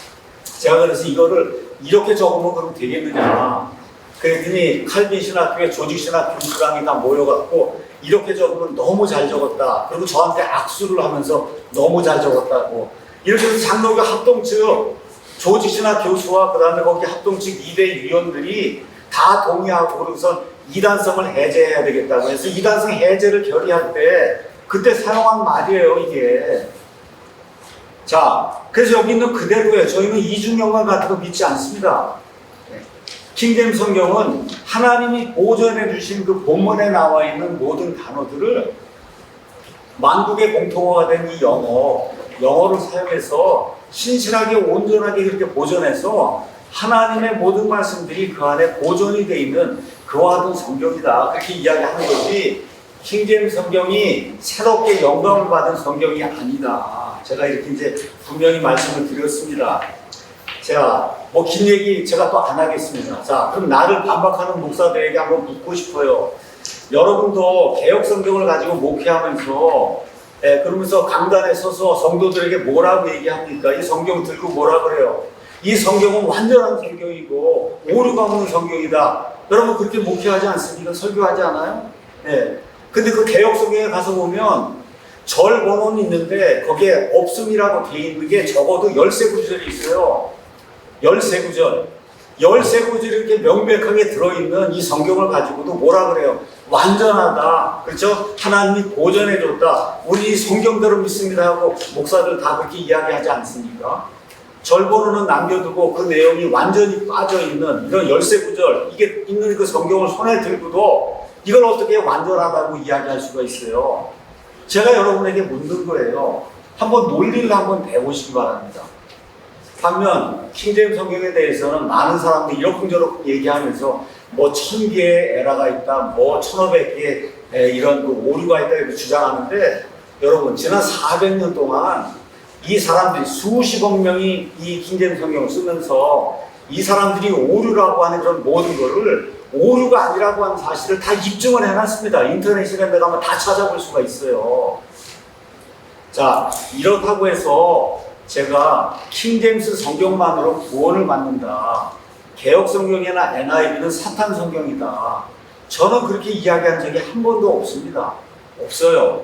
제가 그래서 이거를 이렇게 적으면 그럼 되겠느냐. 그랬더니 칼빈 신학교에 조직 신학교 수강이 다 모여갖고 이렇게 적으면 너무 잘 적었다. 그리고 저한테 악수를 하면서 너무 잘 적었다고. 이렇게 해서 장로교 합동 측 조직 신학 교수와 그 다음에 거기 합동 측 2대 위원들이 다 동의하고 그러고서 이단성을 해제해야 되겠다고 해서 이단성 해제를 결의할 때 그때 사용한 말이에요, 이게. 자, 그래서 여기 있는 그대로예요. 저희는 이중영광 같은 거 믿지 않습니다. 킹제임스 성경은 하나님이 보존해 주신 그 본문에 나와 있는 모든 단어들을 만국의 공통어가 된 이 영어를 사용해서 신실하게 온전하게 그렇게 보존해서 하나님의 모든 말씀들이 그 안에 보존이 되어 있는 그와 같은 성경이다. 그렇게 이야기하는 것이 킹제임스 성경이 새롭게 영감을 받은 성경이 아니다. 제가 이렇게 이제 분명히 말씀을 드렸습니다. 제가 뭐 긴 얘기 제가 또 안 하겠습니다. 자, 그럼 나를 반박하는 목사들에게 한번 묻고 싶어요. 여러분도 개혁 성경을 가지고 목회하면서 그러면서 강단에 서서 성도들에게 뭐라고 얘기합니까? 이 성경 들고 뭐라 그래요? 이 성경은 완전한 성경이고 오류가 없는 성경이다. 여러분 그렇게 목회하지 않습니까? 설교하지 않아요? 네. 근데 그 개혁 성경에 가서 보면 절 번호는 있는데 거기에 없음이라고 되어 있는 게 적어도 13구절이 있어요. 13구절. 13구절이 이렇게 명백하게 들어있는 이 성경을 가지고도 뭐라 그래요? 완전하다. 그렇죠? 하나님이 보존해줬다. 우리 성경대로 믿습니다 하고 목사들 다 그렇게 이야기하지 않습니까? 절보로는 남겨두고 그 내용이 완전히 빠져있는 이런 열쇠구절, 이게 있는 그 성경을 손에 들고도 이걸 어떻게 완전하다고 이야기할 수가 있어요? 제가 여러분에게 묻는 거예요. 한번 논리를 한번 배우시기 바랍니다. 반면 킹제임스 성경에 대해서는 많은 사람들이 이러쿵저러쿵 얘기하면서 뭐 1000개의 에러가 있다, 뭐 1500개의 이런 그 오류가 있다 이렇게 주장하는데, 여러분 지난 400년 동안 이 사람들이 수십억 명이 이 킹제임스 성경을 쓰면서 이 사람들이 오류라고 하는 그런 모든 거를 오류가 아니라고 하는 사실을 다 입증을 해놨습니다. 인터넷에 내가 다 찾아볼 수가 있어요. 자, 이렇다고 해서 제가 킹제임스 성경만으로 구원을 받는다, 개혁 성경이나 NIV는 사탄 성경이다, 저는 그렇게 이야기한 적이 한 번도 없습니다. 없어요.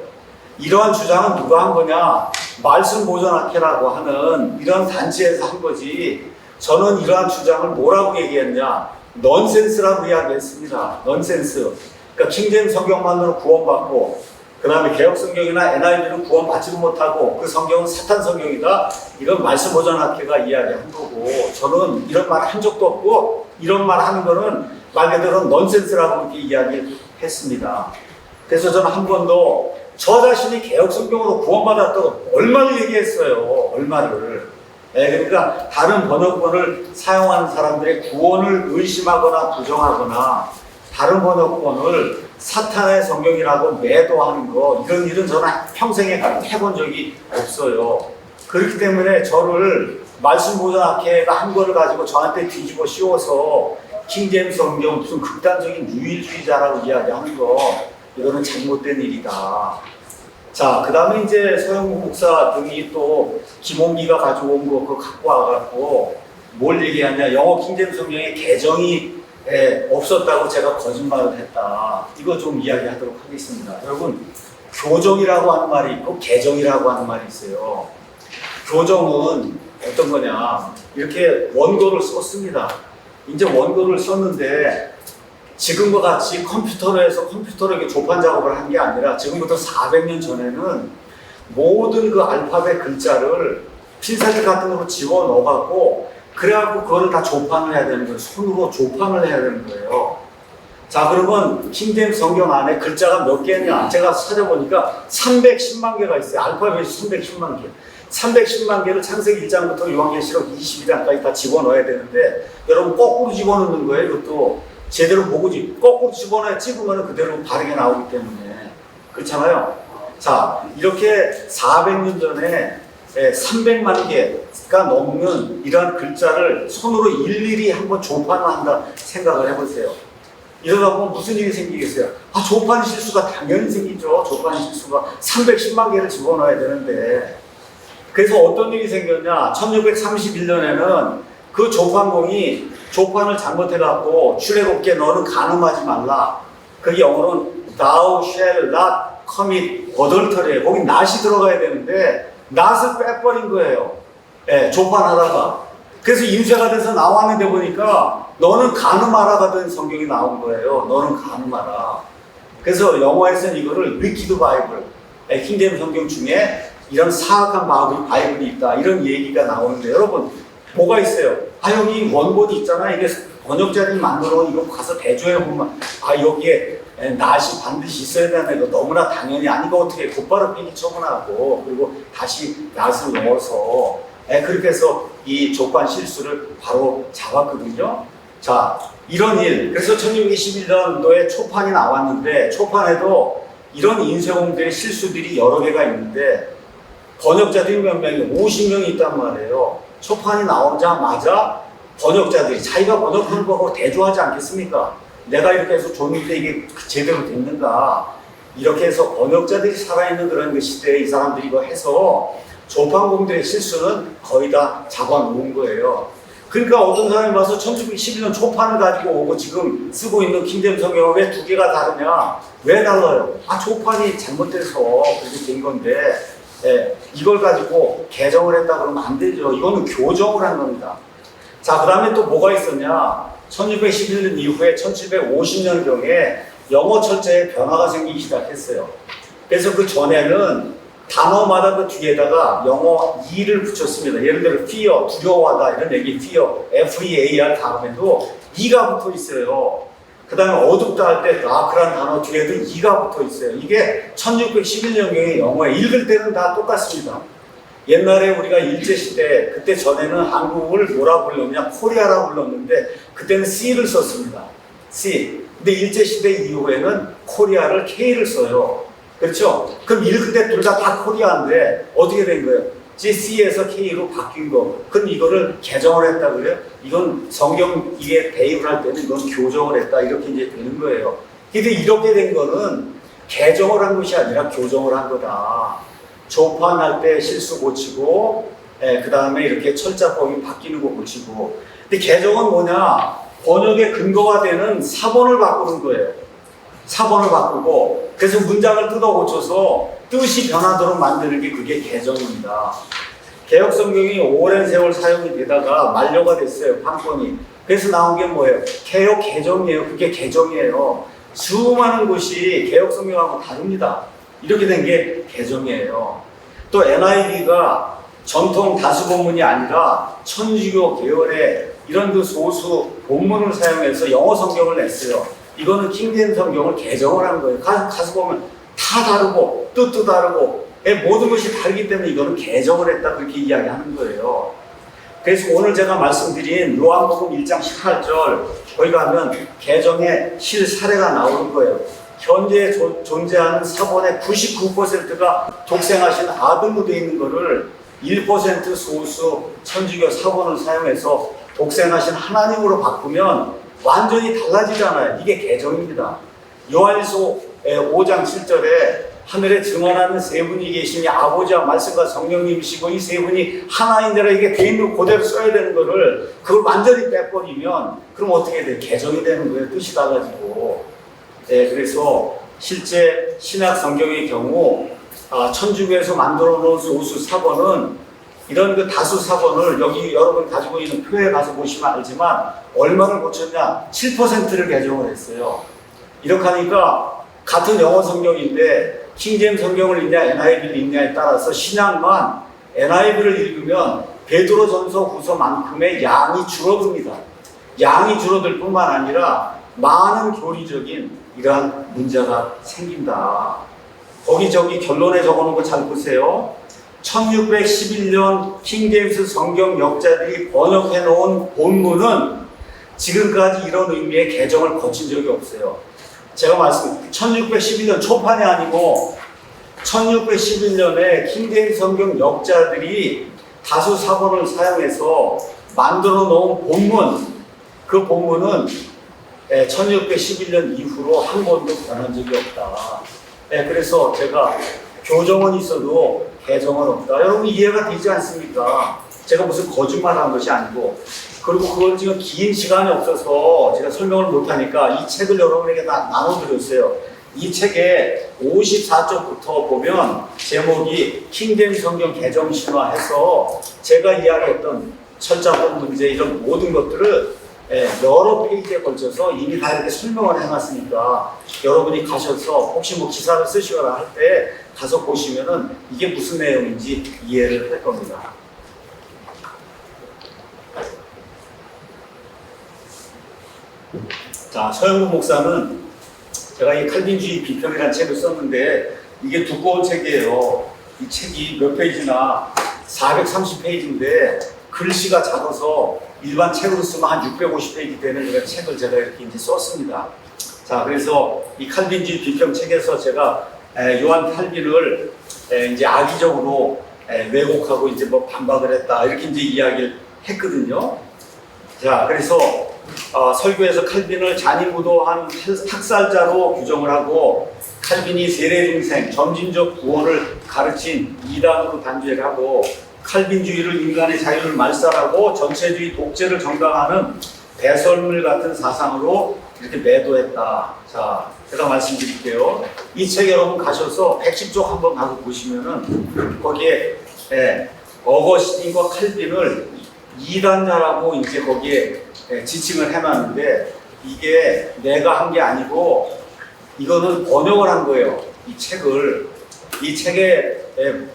이러한 주장은 누가 한 거냐? 말씀 보존학회라고 하는 이런 단체에서 한 거지, 저는 이러한 주장을 뭐라고 얘기했냐? 넌센스라고 이야기했습니다. 넌센스. 그러니까 킹제임스 성경만으로 구원받고 그 다음에 개혁 성경이나 NIV는 구원받지도 못하고 그 성경은 사탄 성경이다, 이건 말씀 보존학회가 이야기한 거고, 저는 이런 말 한 적도 없고 이런 말 하는 거는 말 그대로 넌센스라고 이렇게 이야기했습니다. 그래서 저는 한 번도 저 자신이 개혁 성경으로 구원받았다고 얼마를 얘기했어요. 얼마를. 그러니까 다른 번역본을 사용하는 사람들의 구원을 의심하거나 부정하거나 다른 번역본을 사탄의 성경이라고 매도하는 거, 이런 일은 저는 평생에 해본 적이 없어요. 그렇기 때문에 저를 말씀 보존학회가 한 거를 가지고 저한테 뒤집어 씌워서 킹제임스 성경 무슨 극단적인 유일주의자라고 이야기하는 거, 이거는 잘못된 일이다. 자, 그 다음에 이제 서영국 목사 등이 또 김홍기가 가져온 거 그거 갖고 와갖고 뭘 얘기하냐? 영어 킹제임스 성경에 개정이 없었다고 제가 거짓말을 했다. 이거 좀 이야기하도록 하겠습니다. 여러분, 교정이라고 하는 말이 있고 개정이라고 하는 말이 있어요. 교정은 어떤 거냐? 이렇게 원고를 썼습니다. 이제 원고를 썼는데 지금과 같이 컴퓨터로 해서 컴퓨터로 이렇게 조판 작업을 한 게 아니라 지금부터 400년 전에는 모든 그 알파벳 글자를 필사기 같은 거로 집어 넣어갖고 그래갖고 그거를 다 조판을 해야 되는 거예요. 손으로 조판을 해야 되는 거예요. 자, 그러면 킹제임스 성경 안에 글자가 몇 개냐? 제가 찾아보니까 310만 개가 있어요. 알파벳이 310만 개. 310만 개를 창세기 1장부터 요한계시록 22장까지 다 집어넣어야 되는데, 여러분 거꾸로 집어넣는 거예요. 이것도 제대로 보고 거꾸로 집어넣어야 찍으면 그대로 바르게 나오기 때문에. 그렇잖아요. 자, 이렇게 400년 전에 300만 개가 넘는 이러한 글자를 손으로 일일이 한번 조판을 한다 생각을 해보세요. 이러다 보면 무슨 일이 생기겠어요? 아, 조판 실수가 당연히 생기죠. 조판 실수가 310만 개를 집어넣어야 되는데. 그래서 어떤 일이 생겼냐? 1631년에는 그 조판공이 조판을 잘못해갖고 출애굽기에 너는 간음하지 말라. 그게 영어로는 Thou shall not commit adultery. 거기 not이 들어가야 되는데 not을 빼버린 거예요. 조판하다가. 그래서 인쇄가 돼서 나왔는데 보니까 너는 간음하라가 된 성경이 나온 거예요. 너는 간음하라. 그래서 영어에서는 이거를 위키드 바이블, 킹제임스 성경 중에 이런 사악한 바이블이 있다, 이런 얘기가 나오는데, 여러분 뭐가 있어요? 아, 여기 원본이 있잖아. 이게 번역자들이 만들어 이거 가서 대조해 보면 아, 여기에 낫이 반드시 있어야 되는 거 너무나 당연히 아니고 어떻게 곧바로 폐기 처분하고 그리고 다시 낫을 넣어서 그렇게 해서 이 조판 실수를 바로 잡았거든요. 자, 이런 일. 그래서 1621년도에 초판이 나왔는데 초판에도 이런 인쇄공들의 실수들이 여러 개가 있는데 번역자들이 몇 명이 50명이 있단 말이에요. 초판이 나오자마자 번역자들이 자기가 번역하는 거하고 대조하지 않겠습니까? 내가 이렇게 해서 줬는데 이게 제대로 됐는가? 이렇게 해서 번역자들이 살아있는 그런 그 시대에 이 사람들이 이거 해서 조판공들의 실수는 거의 다 잡아놓은 거예요. 그러니까 어떤 사람이 와서 1911년 초판을 가지고 오고 지금 쓰고 있는 킹제임스 성경은 왜 두 개가 다르냐? 왜 달라요? 아, 초판이 잘못돼서 그렇게 된 건데 이걸 가지고 개정을 했다 그러면 안 되죠. 이거는 교정을 한 겁니다. 자, 그 다음에 또 뭐가 있었냐? 1611년 이후에 1750년경에 영어 철자에 변화가 생기기 시작했어요. 그래서 그 전에는 단어마다 그 뒤에다가 영어 e를 붙였습니다. 예를 들어 fear, 두려워하다 이런 얘기 fear, F-E-A-R 다음에도 e가 붙어 있어요. 그 다음에 어둡다 할 때 dark라는 단어 뒤에도 e가 붙어 있어요. 이게 1611년경의 영어에 읽을 때는 다 똑같습니다. 옛날에 우리가 일제시대 그때 전에는 한국을 뭐라 불렀냐 코리아라 불렀는데 그때는 C를 썼습니다. C. 근데 일제시대 이후에는 코리아를 K를 써요. 그렇죠? 그럼 읽을 때 둘 다 코리아인데 어떻게 된 거예요? C에서 K로 바뀐 거. 그럼 이거를 개정을 했다 그래요? 이건 성경 이게 대입을 할 때는 이건 교정을 했다 이렇게 이제 되는 거예요. 근데 이렇게 된 거는 개정을 한 것이 아니라 교정을 한 거다. 조판할 때 실수 고치고, 그 다음에 이렇게 철자법이 바뀌는 거 고치고. 근데 개정은 뭐냐? 번역의 근거가 되는 사본을 바꾸는 거예요. 사본을 바꾸고, 그래서 문장을 뜯어 고쳐서 뜻이 변하도록 만드는 게 그게 개정입니다. 개혁 성경이 오랜 세월 사용이 되다가 만료가 됐어요, 판권이. 그래서 나온 게 뭐예요? 개혁 개정이에요. 그게 개정이에요. 수많은 것이 개혁 성경하고 다릅니다. 이렇게 된 게 개정이에요. 또 NIV가 전통 다수 본문이 아니라 천주교 계열의 이런 그 소수 본문을 사용해서 영어 성경을 냈어요. 이거는 킹제임스 성경을 개정을 한 거예요. 가서 보면 다 다르고 뜻도 다르고 모든 것이 다르기 때문에 이거는 개정을 했다 그렇게 이야기하는 거예요. 그래서 오늘 제가 말씀드린 요한복음 1장 18절 거기 가면 개정의 실사례가 나오는 거예요. 현재 존재하는 사본의 99%가 독생하신 아들로 되어 있는 것을 1% 소수 천주교 사본을 사용해서 독생하신 하나님으로 바꾸면 완전히 달라지잖아요. 이게 개정입니다. 요한일서 5장 7절에 하늘에 증언하는 세 분이 계시니 아버지와 말씀과 성령님이시고 이 세 분이 하나인데라 이게 돼 있는 그대로 써야 되는 거를 그걸 완전히 빼버리면 그럼 어떻게 돼? 개정이 되는 거예요. 뜻이 달라지고. 그래서 실제 신약 성경의 경우 천주교에서 만들어 놓은 소수 사본은 이런 그 다수 사본을 여기 여러분 가지고 있는 표에 가서 보시면 알지만 얼마를 고쳤냐? 7%를 개정을 했어요. 이렇게 하니까 같은 영어 성경인데 킹제임스 성경을 읽냐 NIV를 읽냐에 따라서 신약만 NIV를 읽으면 베드로전서 후서만큼의 양이 줄어듭니다. 양이 줄어들 뿐만 아니라 많은 교리적인 이러한 문제가 생긴다. 거기저기 결론에 적어놓은 거 잘 보세요. 1611년 킹제임스 성경 역자들이 번역해 놓은 본문은 지금까지 이런 의미의 개정을 거친 적이 없어요. 제가 1611년 초판이 아니고 1611년에 킹제임스 성경 역자들이 다수 사본을 사용해서 만들어 놓은 본문, 그 본문은 1611년 이후로 한 번도 변한 적이 없다. 그래서 제가 교정은 있어도 개정은 없다. 여러분 이해가 되지 않습니까? 제가 무슨 거짓말한 것이 아니고 그리고 그건 지금 긴 시간이 없어서 제가 설명을 못하니까 이 책을 여러분에게 나눠드렸어요. 이 책의 54쪽부터 보면 제목이 킹제임스 성경 개정 신화해서 제가 이야기했던 철자법 문제 이런 모든 것들을 여러 페이지에 걸쳐서 이미 다 이렇게 설명을 해놨으니까 여러분이 가셔서 혹시 뭐 기사를 쓰시거나 할 때 가서 보시면은 이게 무슨 내용인지 이해를 할 겁니다. 자, 서영국 목사는 제가 이 칼빈주의 비평이라는 책을 썼는데 이게 두꺼운 책이에요. 이 책이 몇 페이지나 430페이지인데 글씨가 작아서 일반 책으로 쓰면 한 650페이지 되는 그런 책을 제가 이렇게 이제 썼습니다. 자, 그래서 이 칼빈주의 비평 책에서 제가 요한 칼빈을 이제 악의적으로 왜곡하고 이제 뭐 반박을 했다 이렇게 이제 이야기를 했거든요. 자, 그래서 설교에서 칼빈을 잔인무도한 학살자로 규정을 하고 칼빈이 세례중생, 점진적 구원을 가르친 이단으로 단죄를 하고 칼빈주의를 인간의 자유를 말살하고 전체주의 독재를 정당화하는 배설물 같은 사상으로 이렇게 매도했다. 자, 제가 말씀드릴게요. 이 책 여러분 가셔서 110쪽 한번 가서 보시면은 거기에 어거스틴과 칼빈을 이단자라고 이제 거기에 지칭을 해놨는데 이게 내가 한 게 아니고 이거는 번역을 한 거예요. 이 책을. 이 책의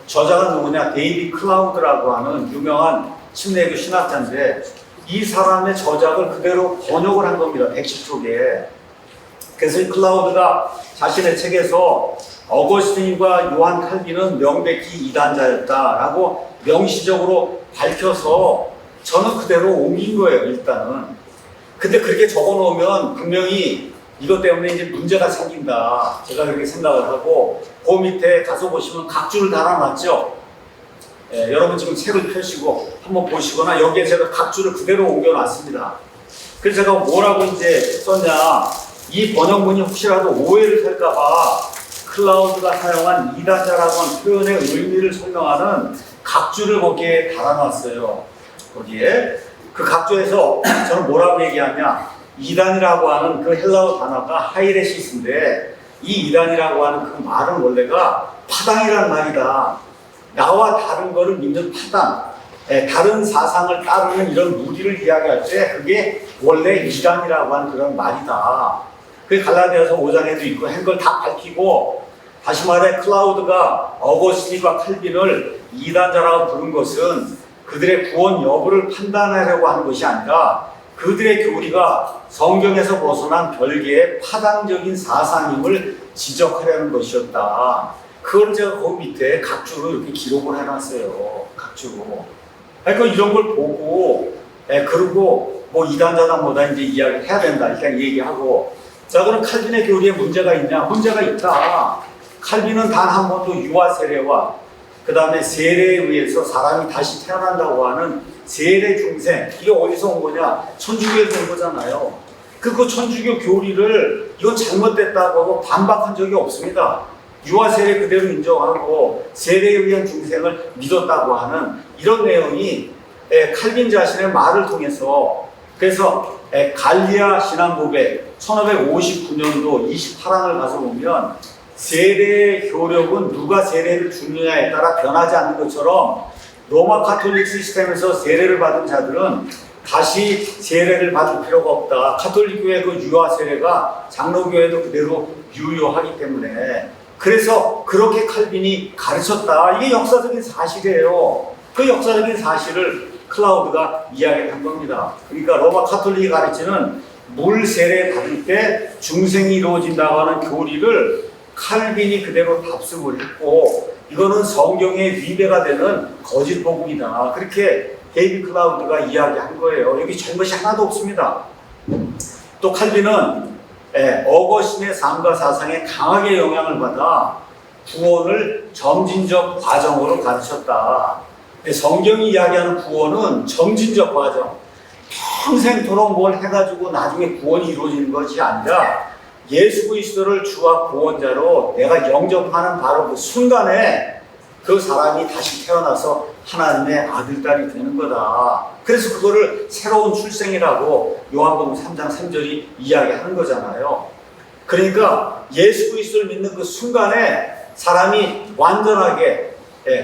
저자가 누구냐? 데이비 클라우드라고 하는 유명한 침례교 신학자인데 이 사람의 저작을 그대로 번역을 한 겁니다. 110쪽에. 그래서 이 클라우드가 자신의 책에서 어거스틴과 요한 칼빈은 명백히 이단자였다라고 명시적으로 밝혀서 저는 그대로 옮긴 거예요, 일단은. 근데 그렇게 적어 놓으면 분명히 이것 때문에 이제 문제가 생긴다. 제가 그렇게 생각을 하고, 그 밑에 가서 보시면 각주를 달아놨죠. 여러분 지금 책을 펴시고 한번 보시거나 여기에 제가 각주를 그대로 옮겨놨습니다. 그래서 제가 뭐라고 이제 썼냐. 이 번역문이 혹시라도 오해를 살까봐 클라우드가 사용한 이단자라고 하는 표현의 의미를 설명하는 각주를 거기에 달아놨어요. 거기에. 그 각주에서 저는 뭐라고 얘기하냐. 이단이라고 하는 그 헬라어 단어가 하이레시스인데 이 이단이라고 하는 그 말은 원래가 파당이라는 말이다. 나와 다른 거를 믿는 파당, 다른 사상을 따르는 이런 무리를 이야기할 때 그게 원래 이단이라고 하는 그런 말이다. 그게 갈라디아서 5장에도 있고 한 걸 다 밝히고 다시 말해 클라우드가 어거스틴과 칼빈을 이단자라고 부른 것은 그들의 구원 여부를 판단하려고 하는 것이 아니라 그들의 교리가 성경에서 벗어난 별개의 파당적인 사상임을 지적하려는 것이었다. 그걸 제가 그 밑에 각주로 이렇게 기록을 해놨어요. 각주로. 그러니까 이런 걸 보고, 그리고 뭐 이단자다 뭐다 이제 이야기를 해야 된다. 일단 얘기하고. 자, 그럼 칼빈의 교리에 문제가 있냐? 문제가 있다. 칼빈은 단 한 번도 유아 세례와 그 다음에 세례에 의해서 사람이 다시 태어난다고 하는 세례 중생, 이게 어디서 온 거냐? 천주교에서 온 거잖아요. 그 천주교 교리를 이건 잘못됐다고 하고 반박한 적이 없습니다. 유아 세례 그대로 인정하고 세례에 의한 중생을 믿었다고 하는 이런 내용이 칼빈 자신의 말을 통해서 그래서 갈리아 신앙고백 1559년도 28항을 가서 보면 세례의 효력은 누가 세례를 주느냐에 따라 변하지 않는 것처럼 로마 카톨릭 시스템에서 세례를 받은 자들은 다시 세례를 받을 필요가 없다. 카톨릭 교회 그 유아 세례가 장로교회도 그대로 유효하기 때문에 그래서 그렇게 칼빈이 가르쳤다. 이게 역사적인 사실이에요. 그 역사적인 사실을 클라우드가 이야기한 겁니다. 그러니까 로마 카톨릭이 가르치는 물 세례 받을 때 중생이 이루어진다고 하는 교리를 칼빈이 그대로 답습을 했고 이거는 성경의 위배가 되는 거짓 복음이다. 그렇게 데이비 클라우드가 이야기한 거예요. 여기 잘못이 하나도 없습니다. 또 칼빈은 어거스틴의 삶과 사상에 강하게 영향을 받아 구원을 점진적 과정으로 가르쳤다. 성경이 이야기하는 구원은 점진적 과정, 평생토록 뭘 해가지고 나중에 구원이 이루어지는 것이 아니라 예수 그리스도를 주와 구원자로 내가 영접하는 바로 그 순간에 그 사람이 다시 태어나서 하나님의 아들, 딸이 되는 거다. 그래서 그거를 새로운 출생이라고 요한복음 3장 3절이 이야기하는 거잖아요. 그러니까 예수 그리스도를 믿는 그 순간에 사람이 완전하게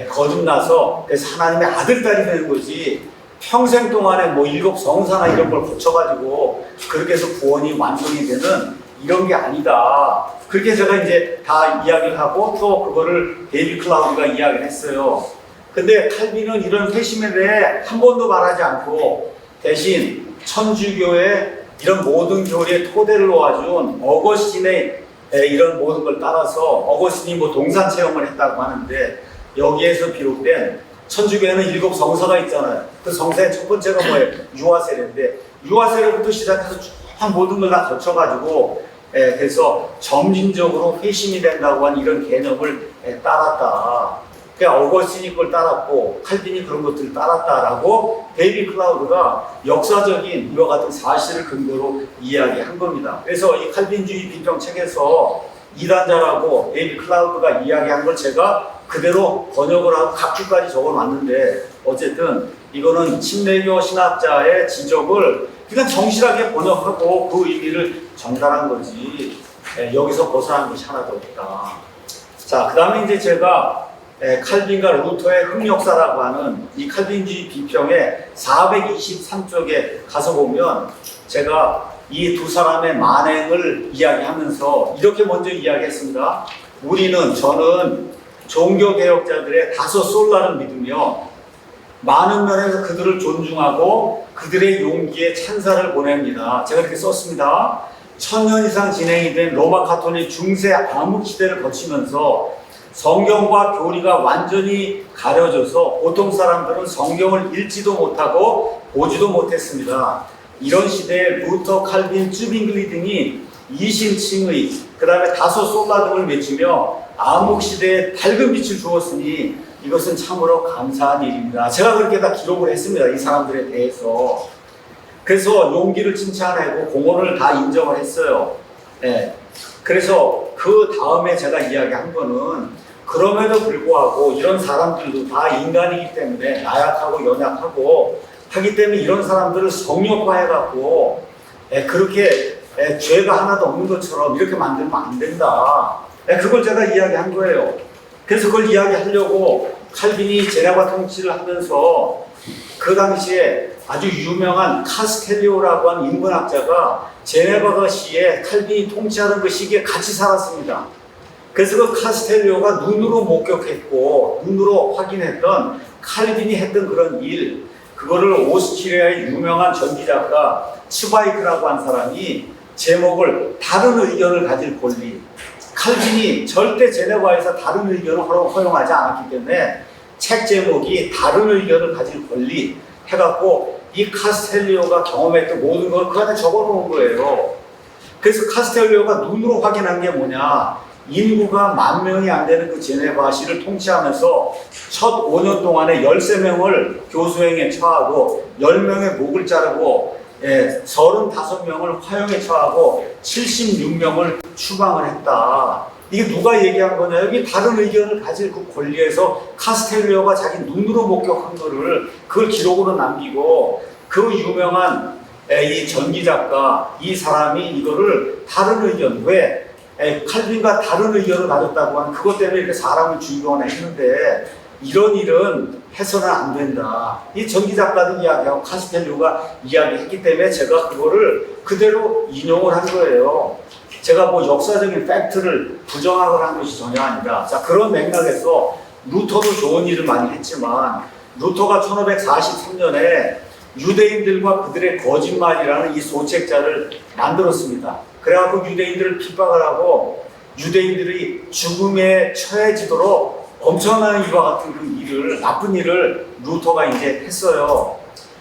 거듭나서 그래서 하나님의 아들, 딸이 되는 거지 평생 동안에 뭐 7 성사나 이런 걸 거쳐가지고 그렇게 해서 구원이 완성이 되는 이런 게 아니다. 그렇게 제가 이제 다 이야기를 하고 또 그거를 데이비 클라우드가 이야기를 했어요. 근데 칼빈은 이런 회심에 대해 한 번도 말하지 않고 대신 천주교의 이런 모든 교리의 토대를 놓아준 어거스틴의 이런 모든 걸 따라서 어거스틴이 뭐 동산 체험을 했다고 하는데 여기에서 비롯된 천주교에는 7 성사가 있잖아요. 그 성사의 첫 번째가 뭐예요? 유아세례인데 유아세례부터 시작해서 쭉 모든 걸 다 거쳐가지고 그래서 점진적으로 회심이 된다고 하는 이런 개념을 따랐다. 그러니까 어거스틴이 그걸 따랐고 칼빈이 그런 것들을 따랐다라고 데이비 클라우드가 역사적인 이와 같은 사실을 근거로 이야기한 겁니다. 그래서 이 칼빈주의 비평 책에서 이단자라고 데이비 클라우드가 이야기한 걸 제가 그대로 번역을 하고 각주까지 적어놨는데 어쨌든 이거는 침례교 신학자의 지적을 그냥 정실하게 번역하고 그 의미를 전달한 거지 여기서 벗어난 것이 하나도 없다. 자, 그 다음에 이제 제가 칼빈과 루터의 흑역사라고 하는 이 칼빈주의 비평의 423쪽에 가서 보면 제가 이 두 사람의 만행을 이야기하면서 이렇게 먼저 이야기했습니다. 저는 종교개혁자들의 다섯 솔라를 믿으며 많은 면에서 그들을 존중하고 그들의 용기에 찬사를 보냅니다. 제가 이렇게 썼습니다. 1000년 이상 진행이 된 로마 가톨릭 중세 암흑 시대를 거치면서 성경과 교리가 완전히 가려져서 보통 사람들은 성경을 읽지도 못하고 보지도 못했습니다. 이런 시대에 루터, 칼빈, 쯔빙글리 등이 이신칭의 그 다음에 다섯 솔라 등을 맺으며 암흑 시대에 밝은 빛을 주었으니 이것은 참으로 감사한 일입니다. 제가 그렇게 다 기록을 했습니다. 이 사람들에 대해서. 그래서 용기를 칭찬하고 공헌을 다 인정을 했어요. 네. 그래서 그 다음에 제가 이야기한 거는 그럼에도 불구하고 이런 사람들도 다 인간이기 때문에 나약하고 연약하고 하기 때문에 이런 사람들을 성역화해갖고 그렇게 죄가 하나도 없는 것처럼 이렇게 만들면 안 된다. 그걸 제가 이야기한 거예요. 그래서 그걸 이야기하려고 칼빈이 제네바 통치를 하면서 그 당시에 아주 유명한 카스텔리오라고 하는 인문학자가 제네바가 시에 칼빈이 통치하던 그 시기에 같이 살았습니다. 그래서 그 카스텔리오가 눈으로 목격했고 눈으로 확인했던 칼빈이 했던 그런 일, 그거를 오스트리아의 유명한 전기작가 츠바이크라고 한 사람이 제목을 다른 의견을 가질 권리, 칼빈이 절대 제네바에서 다른 의견을 허용하지 않았기 때문에 책 제목이 다른 의견을 가질 권리 해갖고 이 카스텔리오가 경험했던 모든 걸 그 안에 적어놓은 거예요. 그래서 카스텔리오가 눈으로 확인한 게 뭐냐, 인구가 10,000명이 안 되는 그 제네바시를 통치하면서 첫 5년 동안에 13명을 교수행에 처하고 10명의 목을 자르고 35명을 화형에 처하고 76명을 추방을 했다. 이게 누가 얘기한 거냐? 여기 다른 의견을 가질 그 권리에서 카스텔리오가 자기 눈으로 목격한 거를 그걸 기록으로 남기고 그 유명한 이 전기작가 이 사람이 이거를 다른 의견, 왜 칼빈과 다른 의견을 가졌다고 하는 그것 때문에 이렇게 사람을 죽이거나 했는데 이런 일은 해서는 안 된다. 이 전기작가도 이야기하고 카스텔리오가 이야기했기 때문에 제가 그거를 그대로 인용을 한 거예요. 제가 뭐 역사적인 팩트를 부정하거나 한 것이 전혀 아니라, 자, 그런 맥락에서 루터도 좋은 일을 많이 했지만 루터가 1543년에 유대인들과 그들의 거짓말이라는 이 소책자를 만들었습니다. 그래갖고 유대인들을 핍박을 하고 유대인들이 죽음에 처해지도록 엄청난 일과 같은 그 일을, 나쁜 일을 루터가 이제 했어요.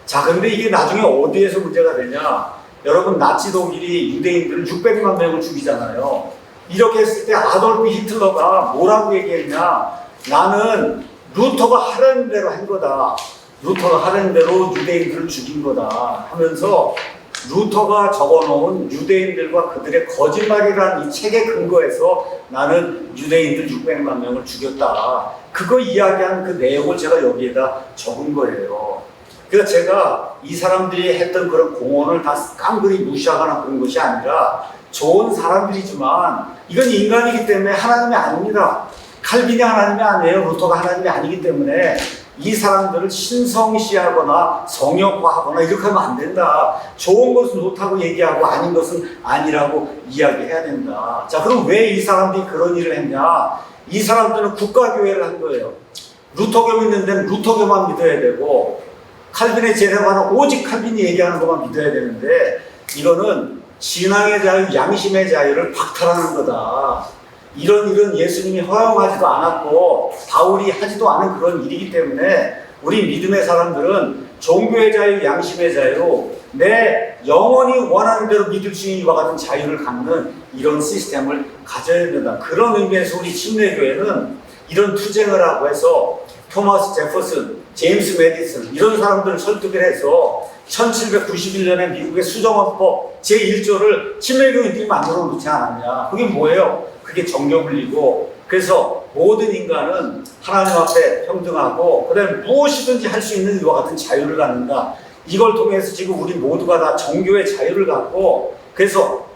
자, 근데 이게 나중에 어디에서 문제가 되냐? 여러분, 나치 독일이 유대인들을 600만 명을 죽이잖아요. 이렇게 했을 때 아돌프 히틀러가 뭐라고 얘기했냐? 나는 루터가 하라는 대로 한 거다. 루터가 하라는 대로 유대인들을 죽인 거다 하면서 루터가 적어놓은 유대인들과 그들의 거짓말이라는 이 책에 근거해서 나는 유대인들 600만 명을 죽였다. 그거 이야기한 그 내용을 제가 여기에다 적은 거예요. 그래서 제가 이 사람들이 했던 그런 공헌을 다 깡그리 무시하거나 그런 것이 아니라 좋은 사람들이지만 이건 인간이기 때문에 하나님이 아닙니다. 칼빈이 하나님이 아니에요. 루터가 하나님이 아니기 때문에 이 사람들을 신성시하거나 성역화하거나 이렇게 하면 안 된다. 좋은 것은 좋다고 얘기하고 아닌 것은 아니라고 이야기해야 된다. 자, 그럼 왜 이 사람들이 그런 일을 했냐? 이 사람들은 국가교회를 한 거예요. 루터교 믿는 데는 루터교만 믿어야 되고 칼빈의 제네바는 오직 칼빈이 얘기하는 것만 믿어야 되는데 이거는 신앙의 자유, 양심의 자유를 박탈하는 거다. 이런 일은 예수님이 허용하지도 않았고 바울이 하지도 않은 그런 일이기 때문에 우리 믿음의 사람들은 종교의 자유, 양심의 자유, 내 영혼이 원하는 대로 믿을 수 있는 이와 같은 자유를 갖는 이런 시스템을 가져야 된다. 그런 의미에서 우리 침례교회는 이런 투쟁을 하고 해서 토마스 제퍼슨, 제임스 메디슨 이런 사람들을 설득을 해서 1791년에 미국의 수정헌법 제1조를 침례교인들이 만들어 놓지 않았냐. 그게 뭐예요? 그게 정교분리고, 그래서 모든 인간은 하나님 앞에 평등하고 그다음에 무엇이든지 할 수 있는 이와 같은 자유를 갖는다. 이걸 통해서 지금 우리 모두가 다 정교의 자유를 갖고, 그래서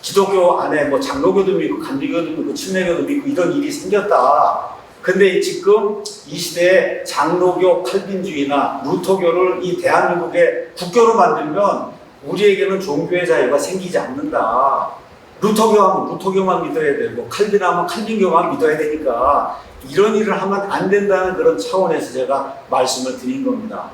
기독교 안에 뭐 장로교도 믿고 감리교도 믿고 침례교도 믿고 이런 일이 생겼다. 근데 지금 이 시대에 장로교 칼빈주의나 루터교를 이 대한민국의 국교로 만들면 우리에게는 종교의 자유가 생기지 않는다. 루터교하면 루터교만 믿어야 되고 칼빈하면 칼빈교만 믿어야 되니까 이런 일을 하면 안 된다는 그런 차원에서 제가 말씀을 드린 겁니다.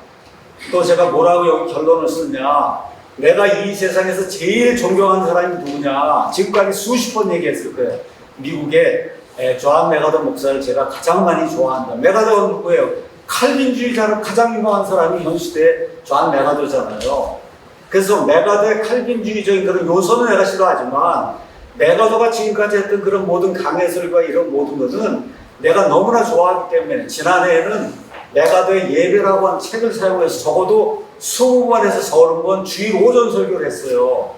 또 제가 뭐라고 여기 결론을 쓰느냐, 내가 이 세상에서 제일 존경하는 사람이 누구냐, 지금까지 수십 번 얘기했을 거예요. 미국의 존 메가더 목사를 제가 가장 많이 좋아한다. 메가더가 누구예요? 칼빈주의자로 가장 유명한 사람이 현 시대의 존 메가더잖아요. 그래서 메가더의 칼빈주의적인 그런 요소는 내가 싫어하지만 메가더가 지금까지 했던 그런 모든 강해설과 이런 모든 것은 내가 너무나 좋아하기 때문에 지난해에는 메가더의 예배라고 하는 책을 사용해서 적어도 20번에서 30번 주일 오전 설교를 했어요.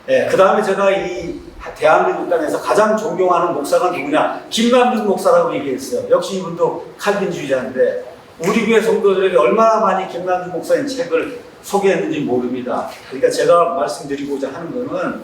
그 다음에 제가 이 대한민국 땅에서 가장 존경하는 목사가 누구냐, 김남준 목사라고 얘기했어요. 역시 이분도 칼빈주의자인데 우리 교회 성도들에게 얼마나 많이 김남준 목사님 책을 소개했는지 모릅니다. 그러니까 제가 말씀드리고자 하는 거는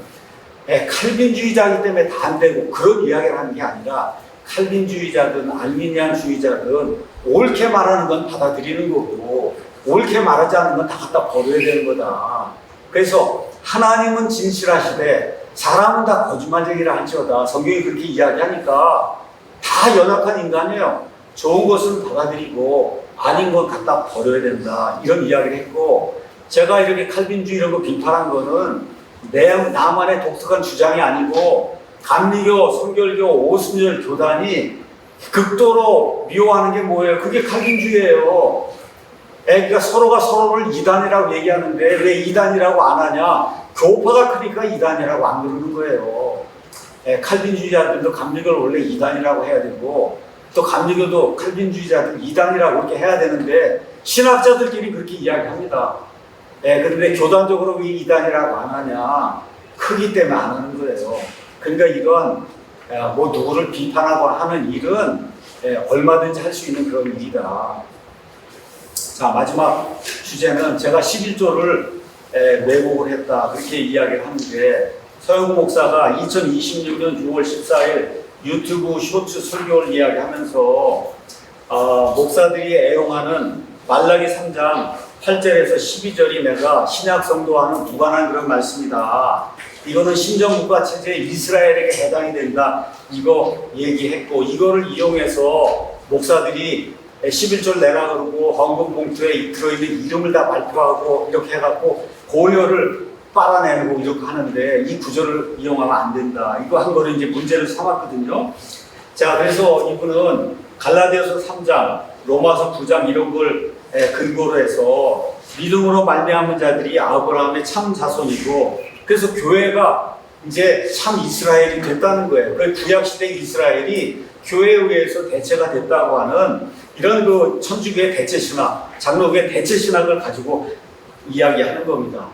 칼빈주의자이기 때문에 다 안 되고 그런 이야기를 하는 게 아니라 칼빈주의자든 알미니안주의자든 옳게 말하는 건 받아들이는 거고 옳게 말하지 않는 건 다 갖다 버려야 되는 거다. 그래서 하나님은 진실하시되 사람은 다 거짓말쟁이라 할지어다. 성경이 그렇게 이야기하니까 다 연약한 인간이에요. 좋은 것은 받아들이고 아닌 건 갖다 버려야 된다. 이런 이야기를 했고, 제가 이렇게 칼빈주의 이런 거 비판한 거는 나만의 독특한 주장이 아니고 감리교, 성결교, 오순절 교단이 극도로 미워하는 게 뭐예요? 그게 칼빈주의예요. 그러니까 서로가 서로를 이단이라고 얘기하는데 왜 이단이라고 안 하냐? 교파가 크니까 이단이라고 안 그러는 거예요. 칼빈주의자들도 감리교를 원래 이단이라고 해야 되고 또 감리교도 칼빈주의자들 이단이라고 그렇게 해야 되는데 신학자들끼리 그렇게 이야기합니다. 그런데 교단적으로 왜 이단이라고 안 하냐? 크기 때문에 안 하는 거예요. 그러니까 이건 뭐 누구를 비판하고 하는 일은 얼마든지 할 수 있는 그런 일이다. 자, 마지막 주제는 제가 11조를 왜곡을 했다 그렇게 이야기를 하는데, 서영구 목사가 2026년 6월 14일 유튜브 쇼츠 설교를 이야기하면서 목사들이 애용하는 말라기 3장 8절에서 12절이 내가 신약 성도와는 무관한 그런 말씀이다. 이거는 신정국가 체제 이스라엘에게 해당이 된다. 이거 얘기했고, 이거를 이용해서 목사들이 11절 내라 그러고 헌금 봉투에 들어있는 이름을 다 발표하고 이렇게 해갖고 고려를 빨아내고 이렇게 하는데 이 구절을 이용하면 안 된다. 이거 한 거를 이제 문제를 삼았거든요. 자, 그래서 이분은 갈라디아서 3장, 로마서 9장 이런 걸 근거로 해서 믿음으로 말미암은 자들이 아브라함의 참 자손이고, 그래서 교회가 이제 참 이스라엘이 됐다는 거예요. 그 구약시대 이스라엘이 교회에 의해서 대체가 됐다고 하는 이런 그 천주교의 대체신학, 장로교의 대체신학을 가지고 이야기하는 겁니다.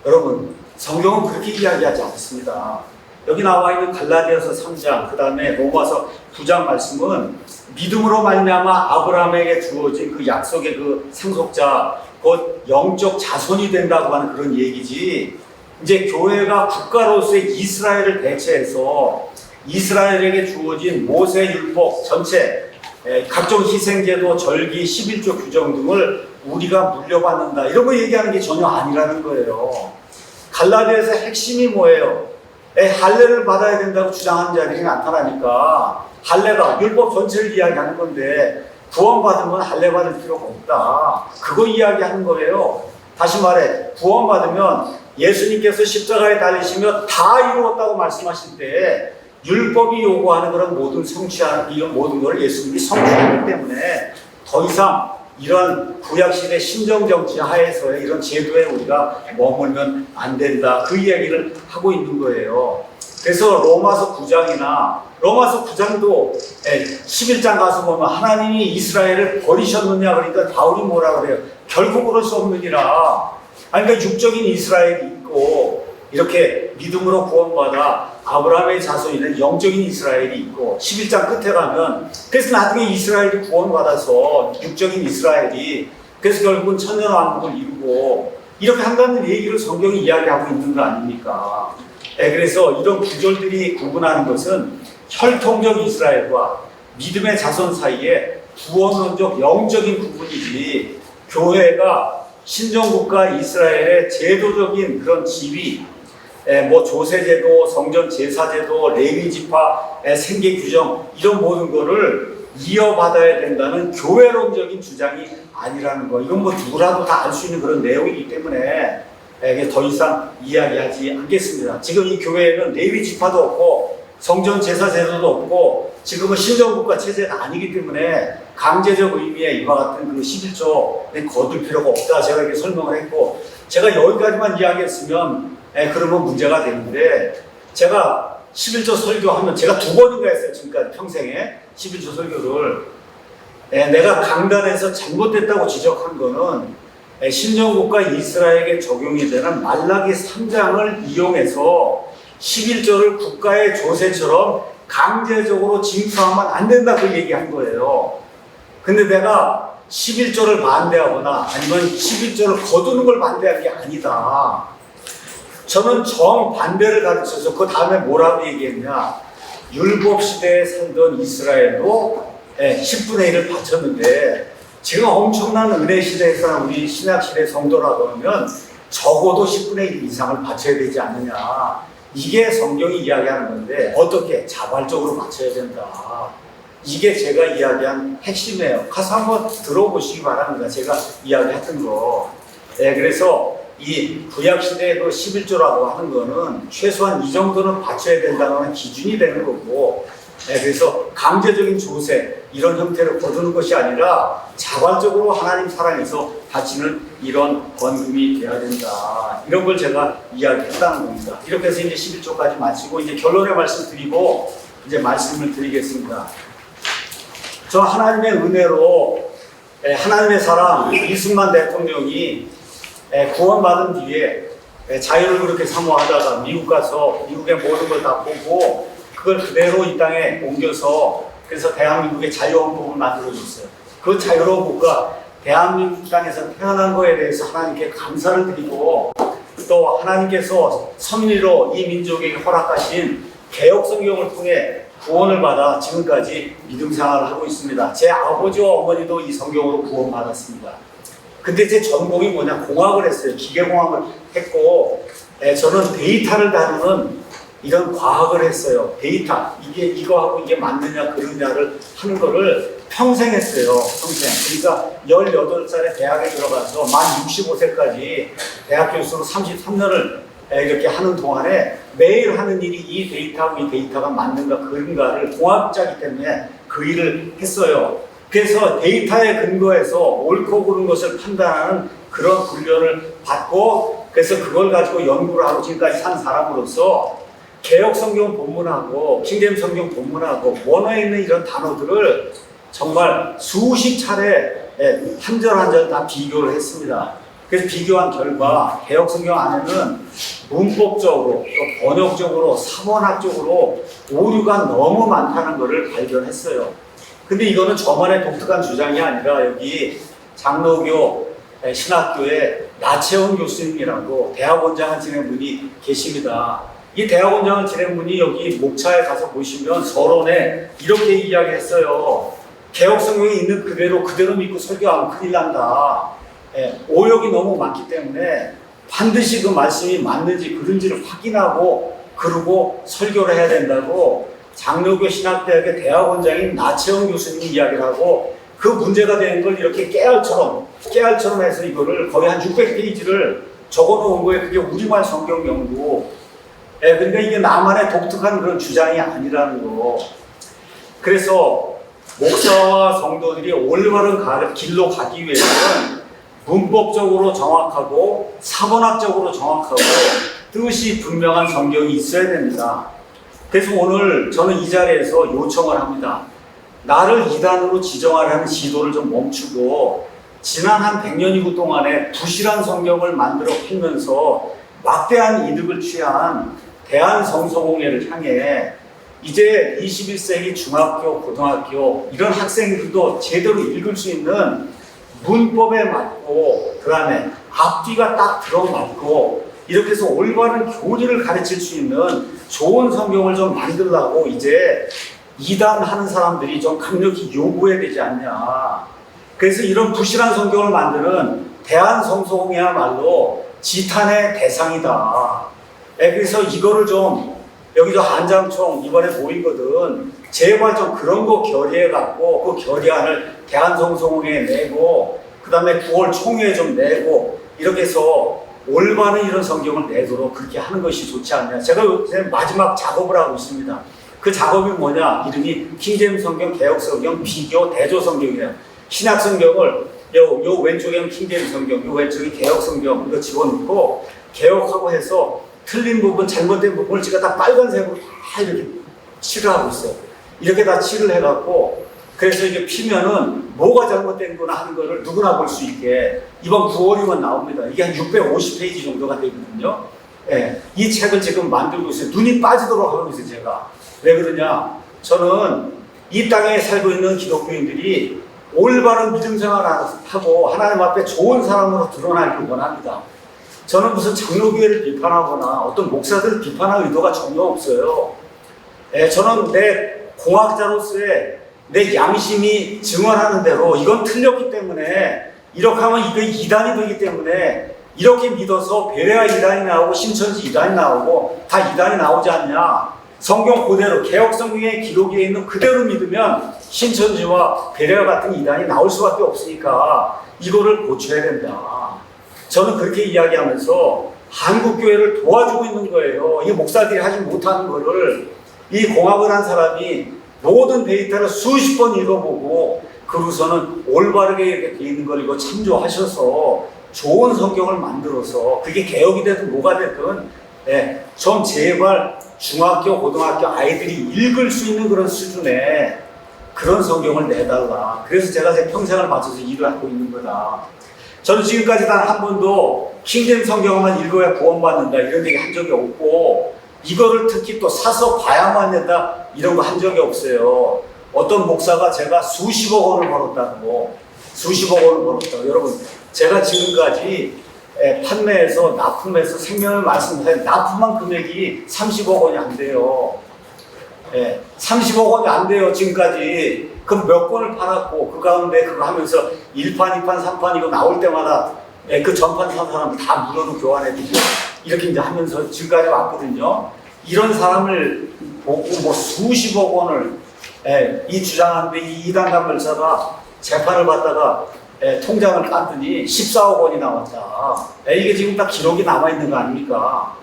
여러분, 성경은 그렇게 이야기하지 않습니다. 여기 나와 있는 갈라디아서 3장, 그 다음에 로마서 9장 말씀은 믿음으로 말미암아 아브라함에게 주어진 그 약속의 그 상속자, 곧 영적 자손이 된다고 하는 그런 얘기지, 이제 교회가 국가로서의 이스라엘을 대체해서 이스라엘에게 주어진 모세 율법 전체, 각종 희생제도, 절기, 11조 규정 등을 우리가 물려받는다, 이런 거 얘기하는 게 전혀 아니라는 거예요. 갈라디아에서 핵심이 뭐예요? 할례를 받아야 된다고 주장하는 자들이 나타나니까 할례가 율법 전체를 이야기하는 건데 구원받으면 할례 받을 필요가 없다, 그거 이야기하는 거예요. 다시 말해, 구원받으면 예수님께서 십자가에 달리시며 다 이루었다고 말씀하실 때 율법이 요구하는 그런 모든 성취하는 이런 모든 걸 예수님이 성취하기 때문에 더 이상 이런 구약시대 신정정치 하에서의 이런 제도에 우리가 머물면 안 된다, 그 이야기를 하고 있는 거예요. 그래서 로마서 9장이나 로마서 9장도 11장 가서 보면 하나님이 이스라엘을 버리셨느냐 그러니까 바울이 뭐라 그래요? 결코 그럴 수 없느니라. 아니, 그러니까 육적인 이스라엘이 있고 이렇게 믿음으로 구원받아 아브라함의 자손이는 영적인 이스라엘이 있고, 11장 끝에 가면 그래서 나중에 이스라엘이 구원받아서 육적인 이스라엘이 그래서 결국은 천년왕국을 이루고 이렇게 한다는 얘기를 성경이 이야기하고 있는 거 아닙니까? 그래서 이런 구절들이 구분하는 것은 혈통적 이스라엘과 믿음의 자손 사이에 구원론적 영적인 구분이지, 교회가 신정국가 이스라엘의 제도적인 그런 지위, 뭐 조세제도, 성전 제사제도, 레위지파, 생계 규정 이런 모든 거를 이어받아야 된다는 교회론적인 주장이 아니라는 거. 이건 뭐 누구라도 다 알 수 있는 그런 내용이기 때문에 더 이상 이야기하지 않겠습니다. 지금 이 교회에는 레위지파도 없고 성전 제사제도도 없고 지금은 신정국가 체제가 아니기 때문에 강제적 의미의 이와 같은 그 11조에 거둘 필요가 없다. 제가 이렇게 설명을 했고, 제가 여기까지만 이야기했으면 그러면 문제가 되는데, 제가 11조 설교하면 제가 2번인가 했어요. 지금까지 평생에 11조 설교를. 내가 강단에서 잘못됐다고 지적한 거는 신정국가 이스라엘에게 적용이 되는 말라기 3장을 이용해서 11조를 국가의 조세처럼 강제적으로 징수하면 안 된다 그 얘기한 거예요. 근데 내가 11조를 반대하거나 아니면 11조를 거두는 걸 반대한 게 아니다. 저는 정반대를 가르쳐서 그 다음에 뭐라고 얘기했냐. 율법시대에 살던 이스라엘도 10분의 1을 바쳤는데 지금 엄청난 은혜시대에 사는 우리 신약시대 성도라고 하면 적어도 10분의 1 이상을 바쳐야 되지 않느냐. 이게 성경이 이야기하는 건데 어떻게 자발적으로 바쳐야 된다. 이게 제가 이야기한 핵심이에요. 가서 한번 들어보시기 바랍니다. 제가 이야기했던 거. 그래서 이 구약시대의 그 11조라고 하는 거는 최소한 이 정도는 바쳐야 된다는 기준이 되는 거고, 그래서 강제적인 조세 이런 형태로 거두는 것이 아니라 자발적으로 하나님 사랑해서 바치는 이런 헌금이 돼야 된다. 이런 걸 제가 이야기했다는 겁니다. 이렇게 해서 이제 11조까지 마치고 이제 결론의 말씀 드리고 이제 말씀을 드리겠습니다. 저 하나님의 은혜로 하나님의 사람 이승만 대통령이 구원받은 뒤에 자유를 그렇게 사모하다가 미국 가서 미국의 모든 걸 다 보고 그걸 그대로 이 땅에 옮겨서 그래서 대한민국의 자유헌법을 만들어줬어요. 그 자유헌법과 대한민국 땅에서 태어난 거에 대해서 하나님께 감사를 드리고 또 하나님께서 섭리로 이 민족에게 허락하신 개혁성경을 통해 구원을 받아 지금까지 믿음 생활을 하고 있습니다. 제 아버지와 어머니도 이 성경으로 구원받았습니다. 근데 제 전공이 뭐냐? 공학을 했어요. 기계공학을 했고 저는 데이터를 다루는 이런 과학을 했어요. 데이터, 이거하고 이게 맞느냐 그러냐를 하는 거를 평생 했어요. 평생. 그러니까 18살에 대학에 들어가서 만 65세까지 대학 교수로 33년을 이렇게 하는 동안에 매일 하는 일이 이 데이터하고 이 데이터가 맞는가 그런가를 공학자이기 때문에 그 일을 했어요. 그래서 데이터에 근거해서 옳고 그른 것을 판단하는 그런 훈련을 받고 그래서 그걸 가지고 연구를 하고 지금까지 산 사람으로서 개혁 성경 본문하고 킹제임 성경 본문하고 원어에 있는 이런 단어들을 정말 수십 차례 한 절 한 절 다 비교를 했습니다. 그래서 비교한 결과 개혁 성경 안에는 문법적으로 또 번역적으로 사본학적으로 오류가 너무 많다는 것을 발견했어요. 근데 이거는 저만의 독특한 주장이 아니라 여기 장로교 신학교의 나채원 교수님이라고 대학원장을 지낸 분이 계십니다. 이 대학원장을 지낸 분이 여기 목차에 가서 보시면 서론에 이렇게 이야기했어요. 개혁성경에 있는 그대로 믿고 설교하면 큰일 난다. 오역이 너무 많기 때문에 반드시 그 말씀이 맞는지 그런지를 확인하고 그러고 설교를 해야 된다고 장로교 신학대학의 대학원장인 나채원 교수님이 이야기를 하고 그 문제가 되는 걸 이렇게 깨알처럼 해서 이거를 거의 한 600페이지를 적어놓은 거예요. 그게 우리말 성경 연구. 근데 이게 나만의 독특한 그런 주장이 아니라는 거. 그래서 목사와 성도들이 올바른 길로 가기 위해서는 문법적으로 정확하고 사본학적으로 정확하고 뜻이 분명한 성경이 있어야 됩니다. 그래서 오늘 저는 이 자리에서 요청을 합니다. 나를 이단으로 지정하라는 시도를 좀 멈추고 지난 한 100년이고 동안에 부실한 성경을 만들어 풀면서 막대한 이득을 취한 대한성서공회를 향해 이제 21세기 중학교, 고등학교 이런 학생들도 제대로 읽을 수 있는 문법에 맞고 그 다음에 앞뒤가 딱 들어맞고 이렇게 해서 올바른 교리를 가르칠 수 있는 좋은 성경을 좀 만들려고 이제 이단하는 사람들이 좀 강력히 요구해야 되지 않냐. 그래서 이런 부실한 성경을 만드는 대한성송이야말로 지탄의 대상이다. 그래서 이거를 좀 여기도 한장총 이번에 모이거든. 제발 좀 그런 거 결의해갖고 그 결의안을 대한성송에 내고 그 다음에 9월 총회에 좀 내고 이렇게 해서 올바른 이런 성경을 내도록 그렇게 하는 것이 좋지 않냐. 제가 요새 마지막 작업을 하고 있습니다. 그 작업이 뭐냐? 이름이 킹제임스 성경, 개혁 성경, 비교, 대조 성경이에요. 신약 성경을 요 왼쪽에는 킹제임스 성경, 요 왼쪽에 개혁 성경 이거 집어넣고 개혁하고 해서 틀린 부분, 잘못된 부분을 제가 다 빨간색으로 다 이렇게 칠을 하고 있어요. 이렇게 다 칠을 해갖고 그래서 이게 피면은 뭐가 잘못된 거나 하는 거를 누구나 볼 수 있게 이번 9월이면 나옵니다. 이게 한 650페이지 정도가 되거든요. 예, 이 책을 지금 만들고 있어요. 눈이 빠지도록 하고 있어요, 제가. 왜 그러냐? 저는 이 땅에 살고 있는 기독교인들이 올바른 믿음 생활하고 하나님 앞에 좋은 사람으로 드러나길 원합니다. 저는 무슨 장로교회를 비판하거나 어떤 목사들을 비판할 의도가 전혀 없어요. 저는 내 공학자로서의 내 양심이 증언하는 대로 이건 틀렸기 때문에 이렇게 하면 이거 이단이 되기 때문에 이렇게 믿어서 베레아 이단이 나오고 신천지 이단이 나오고 다 이단이 나오지 않냐. 성경 그대로 개혁 성경의 기록에 있는 그대로 믿으면 신천지와 베레아 같은 이단이 나올 수밖에 없으니까 이거를 고쳐야 된다. 저는 그렇게 이야기하면서 한국교회를 도와주고 있는 거예요. 이 목사들이 하지 못하는 거를 이 공학을 한 사람이 모든 데이터를 수십 번 읽어보고 그러고서는 올바르게 이렇게 돼 있는 걸 이거 참조하셔서 좋은 성경을 만들어서 그게 개혁이 되든 뭐가 되든 좀 제발 중학교, 고등학교 아이들이 읽을 수 있는 그런 수준의 그런 성경을 내달라. 그래서 제가 제 평생을 바쳐서 일을 하고 있는 거다. 저는 지금까지 단 한 번도 킹제임 성경만 읽어야 구원받는다 이런 얘기 한 적이 없고 이거를 특히 또 사서 봐야만 된다 이런 거 한 적이 없어요. 어떤 목사가 제가 수십억 원을 벌었다고 수십억 원을 벌었다고. 여러분 제가 지금까지 판매해서 납품해서 생명을 말씀드린 납품한 금액이 30억 원이 안 돼요. 30억 원이 안 돼요 지금까지. 그럼 몇 권을 팔았고 그 가운데 그거 하면서 1판, 2판, 3판 이거 나올 때마다 그 전판 산 사람 다 물어도 교환해주고 이렇게 이제 하면서 지금까지 왔거든요. 이런 사람을 보고 뭐 수십억 원을 이 주장하는데 이 이단 간별사가 재판을 받다가 통장을 깠더니 14억 원이 나왔다. 이게 지금 다 기록이 남아있는 거 아닙니까?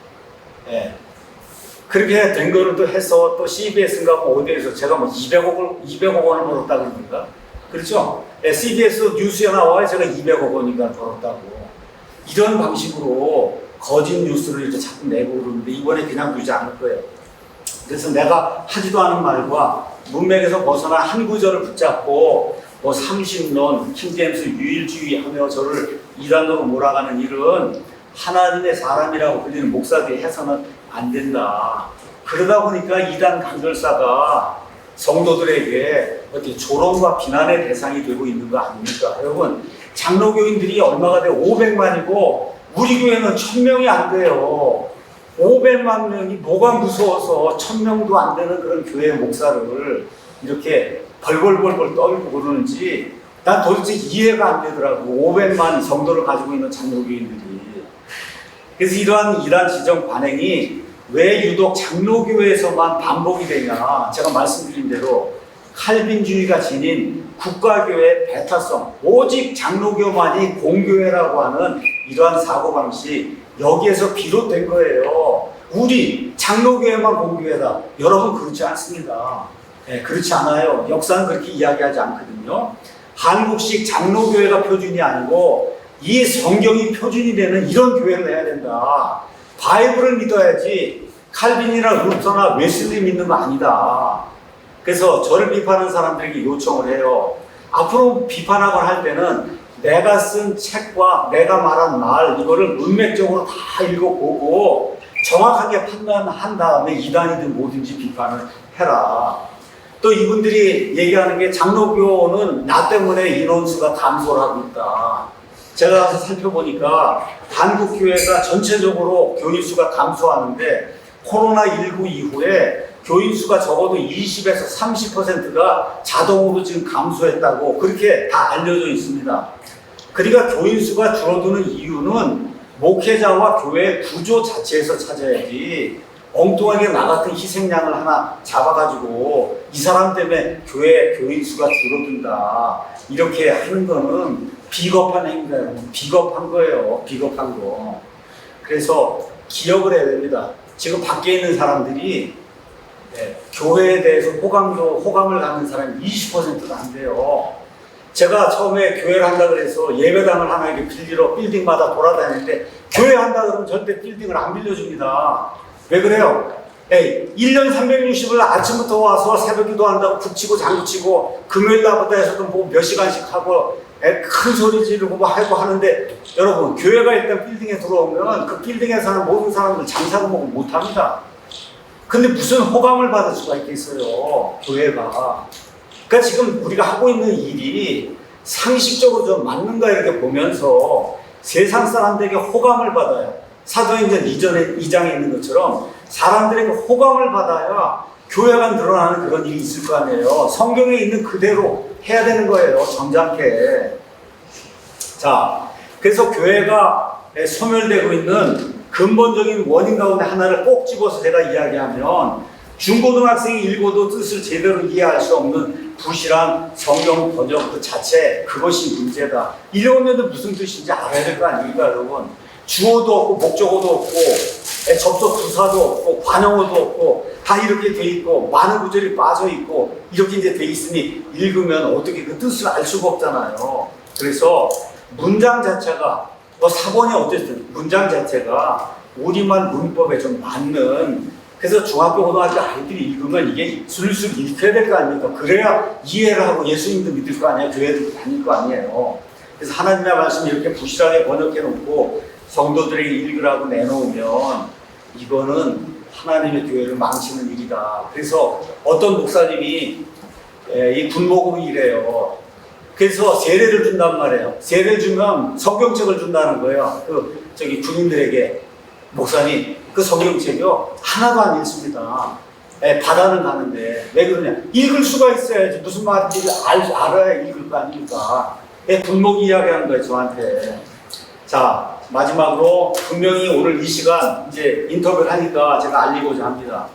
그렇게 된 거를 또 해서 또 CBS인가 뭐 어디에서 제가 뭐 200억 원을 벌었다 그럽니까? 그렇죠? CBS 뉴스에 나와요. 제가 200억 원인가 벌었다고. 이런 방식으로 거짓 뉴스를 이렇게 자꾸 내고 그러는데 이번에 그냥 두지 않을 거예요. 그래서 내가 하지도 않은 말과 문맥에서 벗어난 한 구절을 붙잡고 뭐 삼신론, 킹제임스 유일주의 하며 저를 이단으로 몰아가는 일은 하나님의 사람이라고 불리는 목사들이 해서는 안 된다. 그러다 보니까 이단 강결사가 성도들에게 어떻게 조롱과 비난의 대상이 되고 있는 거 아닙니까? 여러분 장로교인들이 얼마가 돼요? 500만이고 우리 교회는 1000명이 안 돼요. 500만 명이 뭐가 무서워서 1000명도 안 되는 그런 교회 목사를 이렇게 벌벌벌벌 떨고 그러는지 난 도대체 이해가 안 되더라고. 500만 성도를 가지고 있는 장로교인들이. 그래서 이러한 이단 지정 관행이 왜 유독 장로교회에서만 반복이 되냐. 제가 말씀드린 대로 칼빈주의가 지닌 국가교회 배타성, 오직 장로교만이 공교회라고 하는 이러한 사고방식, 여기에서 비롯된 거예요. 우리 장로교회만 공교회다. 여러분 그렇지 않습니다. 그렇지 않아요. 역사는 그렇게 이야기하지 않거든요. 한국식 장로교회가 표준이 아니고 이 성경이 표준이 되는 이런 교회를 해야 된다. 바이블을 믿어야지 칼빈이나 루터나 웨슬리 믿는 거 아니다. 그래서 저를 비판하는 사람들에게 요청을 해요. 앞으로 비판하거나 할 때는 내가 쓴 책과 내가 말한 말 이거를 문맥적으로 다 읽어보고 정확하게 판단한 다음에 이단이든 뭐든지 비판을 해라. 또 이분들이 얘기하는 게 장로교는 나 때문에 인원수가 감소를 하고 있다. 제가 가서 살펴보니까 한국교회가 전체적으로 교인수가 감소하는데 코로나19 이후에 교인수가 적어도 20에서 30%가 자동으로 지금 감소했다고 그렇게 다 알려져 있습니다. 그러니까 교인 수가 줄어드는 이유는 목회자와 교회 구조 자체에서 찾아야지, 엉뚱하게 나 같은 희생양을 하나 잡아가지고 이 사람 때문에 교회 교인 수가 줄어든다 이렇게 하는 거는 비겁한 행위다. 비겁한 거예요. 비겁한 거. 그래서 기억을 해야 됩니다. 지금 밖에 있는 사람들이 교회에 대해서 호감을 갖는 사람이 20%도 안 돼요. 제가 처음에 교회를 한다 그래서 예배당을 하나 이렇게 빌리러 빌딩마다 돌아다니는데, 교회 한다 그러면 절대 빌딩을 안 빌려줍니다. 왜 그래요? 1년 360일 아침부터 와서 새벽 기도한다고 북치고 장구치고 금요일 날부터 해서도 뭐 몇 시간씩 하고 큰 소리 지르고 뭐 하고 하는데, 여러분 교회가 일단 빌딩에 들어오면 그 빌딩에 사는 모든 사람들 장사고 뭐고 못합니다. 근데 무슨 호감을 받을 수가 있겠어요, 교회가. 그러니까 지금 우리가 하고 있는 일이 상식적으로 좀 맞는가 이렇게 보면서 세상 사람들에게 호감을 받아요. 사도행전 2장에 있는 것처럼 사람들에게 호감을 받아야 교회가 늘어나는 그런 일이 있을 거 아니에요. 성경에 있는 그대로 해야 되는 거예요, 점잖게. 자, 그래서 교회가 소멸되고 있는 근본적인 원인 가운데 하나를 꼭 집어서 제가 이야기하면, 중고등학생이 읽어도 뜻을 제대로 이해할 수 없는 부실한 성경 번역 그 자체, 그것이 문제다. 읽으면 무슨 뜻인지 알아야 될 거 아닙니까, 여러분? 주어도 없고 목적어도 없고 접속 부사도 없고 관용어도 없고 다 이렇게 돼 있고 많은 구절이 빠져 있고 이렇게 이제 돼 있으니 읽으면 어떻게 그 뜻을 알 수가 없잖아요. 그래서 문장 자체가 사본이 어쨌든 문장 자체가 우리말 문법에 좀 맞는, 그래서 중학교 고등학교 아이들이 읽으면 이게 술술 읽혀야 될 거 아닙니까? 그래야 이해를 하고 예수님도 믿을 거 아니에요. 교회도 다닐 거 아니에요. 그래서 하나님의 말씀을 이렇게 부실하게 번역해 놓고 성도들에게 읽으라고 내놓으면 이거는 하나님의 교회를 망치는 일이다. 그래서 어떤 목사님이 이 군목으로 일해요. 그래서 세례를 준단 말이에요. 세례를 주면 성경책을 준다는 거예요. 군인들에게. 목사님, 그 성경책이요 하나도 안 읽습니다. 바다는 가는데. 왜 그러냐? 읽을 수가 있어야지. 무슨 말인지 알아야 읽을 거 아닙니까? 군목이 이야기하는 거예요, 저한테. 자, 마지막으로 분명히 오늘 이 시간 이제 인터뷰를 하니까 제가 알리고자 합니다.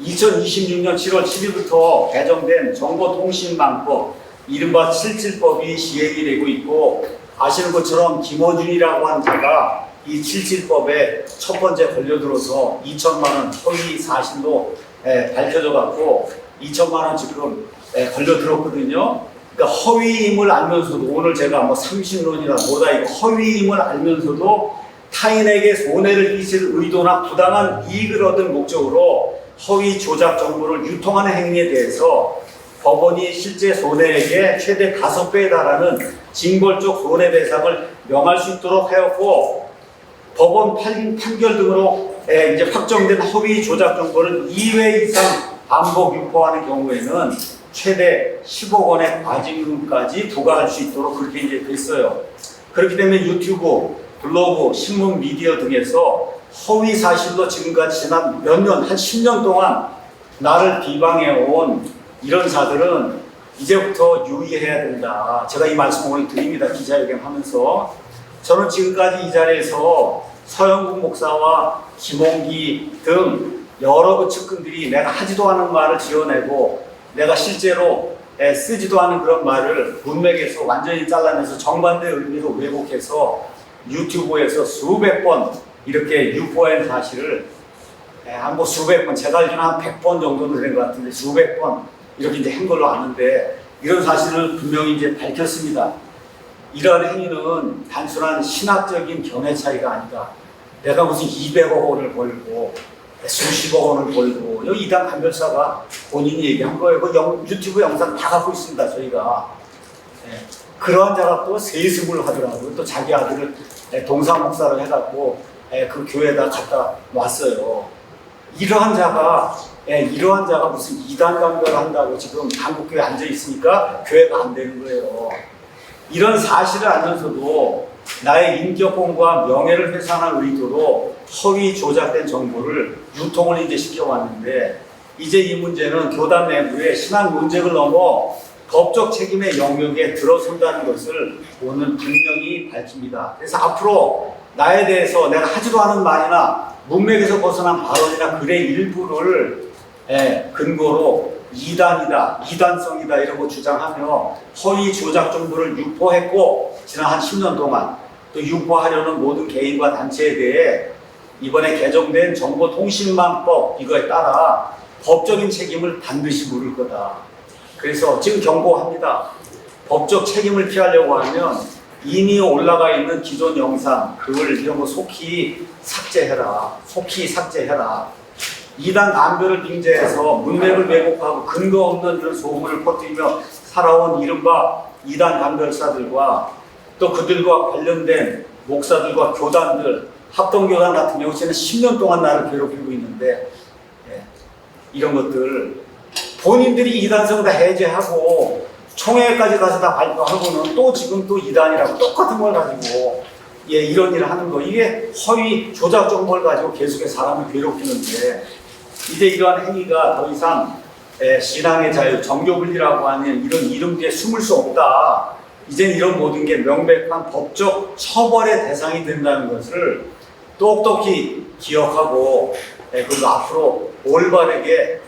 2026년 7월 10일부터 개정된 정보통신망법, 이른바 77법이 시행이 되고 있고, 아시는 것처럼 김어준이라고 하는 자가 이 77법에 첫 번째 걸려들어서 2천만 원 허위 사실로 밝혀져 갖고 2천만 원 지금 걸려들었거든요. 그러니까 허위임을 알면서도, 오늘 제가 뭐 30론이나 뭐다 이거 허위임을 알면서도 타인에게 손해를 끼칠 의도나 부당한 이익을 얻은 목적으로 허위 조작 정보를 유통하는 행위에 대해서 법원이 실제 손해액의 최대 5배에 달하는 징벌적 손해배상을 명할 수 있도록 하였고, 법원 판결 등으로 이제 확정된 허위 조작 정보를 2회 이상 반복 유포하는 경우에는 최대 10억 원의 과징금까지 부과할 수 있도록 그렇게 이제 됐어요. 그렇기 때문에 유튜브, 블로그, 신문, 미디어 등에서 허위 사실로 지금까지 지난 몇 년, 한 10년 동안 나를 비방해온 이런 자들은 이제부터 유의해야 된다. 제가 이 말씀 오늘 드립니다. 기자회견 하면서. 저는 지금까지 이 자리에서 서영국 목사와 김홍기 등 여러 그 측근들이 내가 하지도 않은 말을 지어내고 내가 실제로 쓰지도 않은 그런 말을 문맥에서 완전히 잘라내서 정반대 의미로 왜곡해서 유튜브에서 수백 번 이렇게 유포한 사실을 한 수백 번, 제가 알기로는 한 100번 정도는 된 것 같은데 수백 번 이렇게 이제 한 걸로 아는데, 이런 사실을 분명히 이제 밝혔습니다. 이러한 행위는 단순한 신학적인 견해 차이가 아니다. 내가 무슨 200억 원을 벌고 수십억 원을 벌고, 여기 이단 간별사가 본인이 얘기한 거예요. 그 유튜브 영상 다 갖고 있습니다, 저희가. 그러한 자가 또 세습을 하더라고요. 또 자기 아들을 동사 목사를 해갖고 그 교회에다 갖다 놨어요. 이러한 자가 무슨 이단 간별을 한다고 지금 한국교회에 앉아 있으니까 교회가 안 되는 거예요. 이런 사실을 알면서도 나의 인격권과 명예를 훼손할 의도로 허위 조작된 정보를 유통을 이제 시켜왔는데, 이제 이 문제는 교단 내부의 신앙 논쟁을 넘어 법적 책임의 영역에 들어선다는 것을 오늘 분명히 밝힙니다. 그래서 앞으로 나에 대해서 내가 하지도 않은 말이나 문맥에서 벗어난 발언이나 글의 일부를 근거로 이단이다, 이단성이다 이러고 주장하며 허위 조작 정보를 유포했고 지난 한 10년 동안 또 유포하려는 모든 개인과 단체에 대해 이번에 개정된 정보통신망법 이거에 따라 법적인 책임을 반드시 물을 거다. 그래서 지금 경고합니다. 법적 책임을 피하려고 하면 이미 올라가 있는 기존 영상, 글 이런 거 속히 삭제해라. 속히 삭제해라. 이단 간별을 빙자해서 문맥을 왜곡하고 근거 없는 이런 소문을 퍼뜨리며 살아온 이른바 이단 간별사들과 또 그들과 관련된 목사들과 교단들, 합동교단 같은 경우 저는 10년 동안 나를 괴롭히고 있는데 이런 것들 본인들이 이단성 다 해제하고 총회까지 가서 다 발표하고는 또 지금 또 이단이라고 똑같은 걸 가지고 이런 일을 하는 거 이게 허위 조작 정보를 가지고 계속해서 사람을 괴롭히는데 이제 이러한 행위가 더 이상 신앙의 자유, 정교분리라고 하는 이런 이름 뒤에 숨을 수 없다. 이젠 이런 모든 게 명백한 법적 처벌의 대상이 된다는 것을 똑똑히 기억하고 그리고 앞으로 올바르게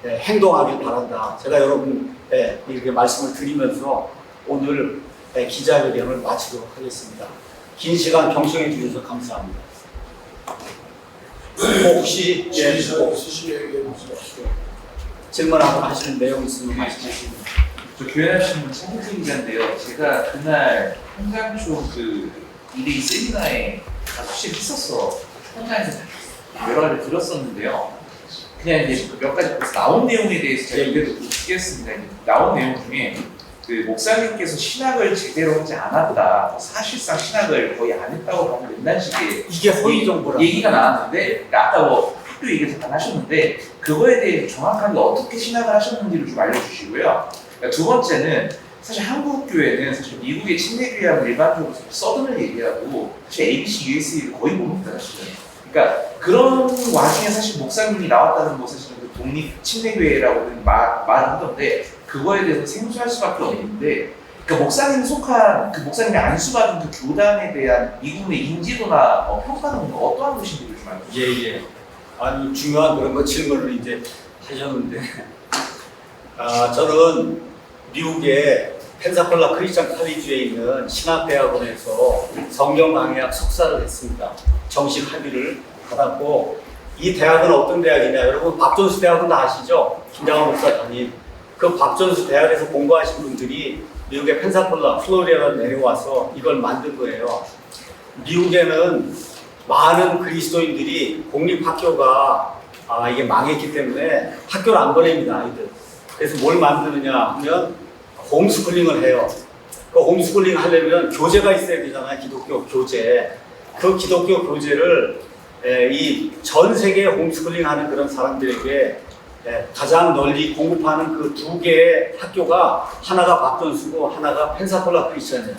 행동하길 바란다. 제가 여러분 이렇게 말씀을 드리면서 오늘 기자회견을 마치도록 하겠습니다. 긴 시간 경청해 주셔서 감사합니다. 혹시 질문하고 하시는 내용 있으면 말씀하시면.
저 교회하시는 차국수 기자인데요. 제가 그날 현장 쪽그 2대2 세미나에 가서 했었어. 현장에서 여러 가지 들었었는데요. 그냥 이제 몇 가지 나온 내용에 대해서 제가 이래도 듣겠습니다. 나온 내용 중에 그 목사님께서 신학을 제대로 하지 않았다. 사실상 신학을 거의 안 했다고 하는 옛날 식의
이게 허위 정보라.
얘기가 나왔는데 아까 뭐 학교 얘기 잠깐 하셨는데 그거에 대해 정확하게 어떻게 신학을 하셨는지를 좀 알려주시고요. 두 번째는 사실 한국 교회는 사실 미국의 침례교회하고 일반적으로 서든을 얘기하고 사실 ABC, USA를 거의 모릅니다 사실은. 그러니까 그런 와중에 사실 목사님이 나왔다는 거 사실은 그 독립 침례교회라고는 말을 하던데 그거에 대해서 생소할 수밖에 없는데 그 목사님이 속한 그 목사님이 안수받은 그 교단에 대한 미국의 인지도나 평가는 어떠한 것인지를 좀 알려주세요.
아니 중요한 그런 거 질문을 이제 하셨는데 저는 미국의 펜사콜라 크리스천 칼리지에 있는 신학대학원에서 성경 강의학 석사를 했습니다. 정식 학위를 받았고 이 대학은 어떤 대학이냐 여러분 박존수 대학은 다 아시죠? 김장원 목사 담임 그 박존수 대학에서 공부하신 분들이 미국의 펜사콜라 플로리다로 내려와서 이걸 만든 거예요. 미국에는 많은 그리스도인들이 공립학교가 이게 망했기 때문에 학교를 안 보냅니다 아이들. 그래서 뭘 만드느냐 하면 홈스쿨링을 해요. 그 홈스쿨링 하려면 교재가 있어야 되잖아요. 기독교 교재. 그 기독교 교재를 이 전 세계 홈스쿨링 하는 그런 사람들에게 가장 널리 공급하는 그 두 개의 학교가 하나가 박존수고 하나가 펜사콜라 크리스천이에요.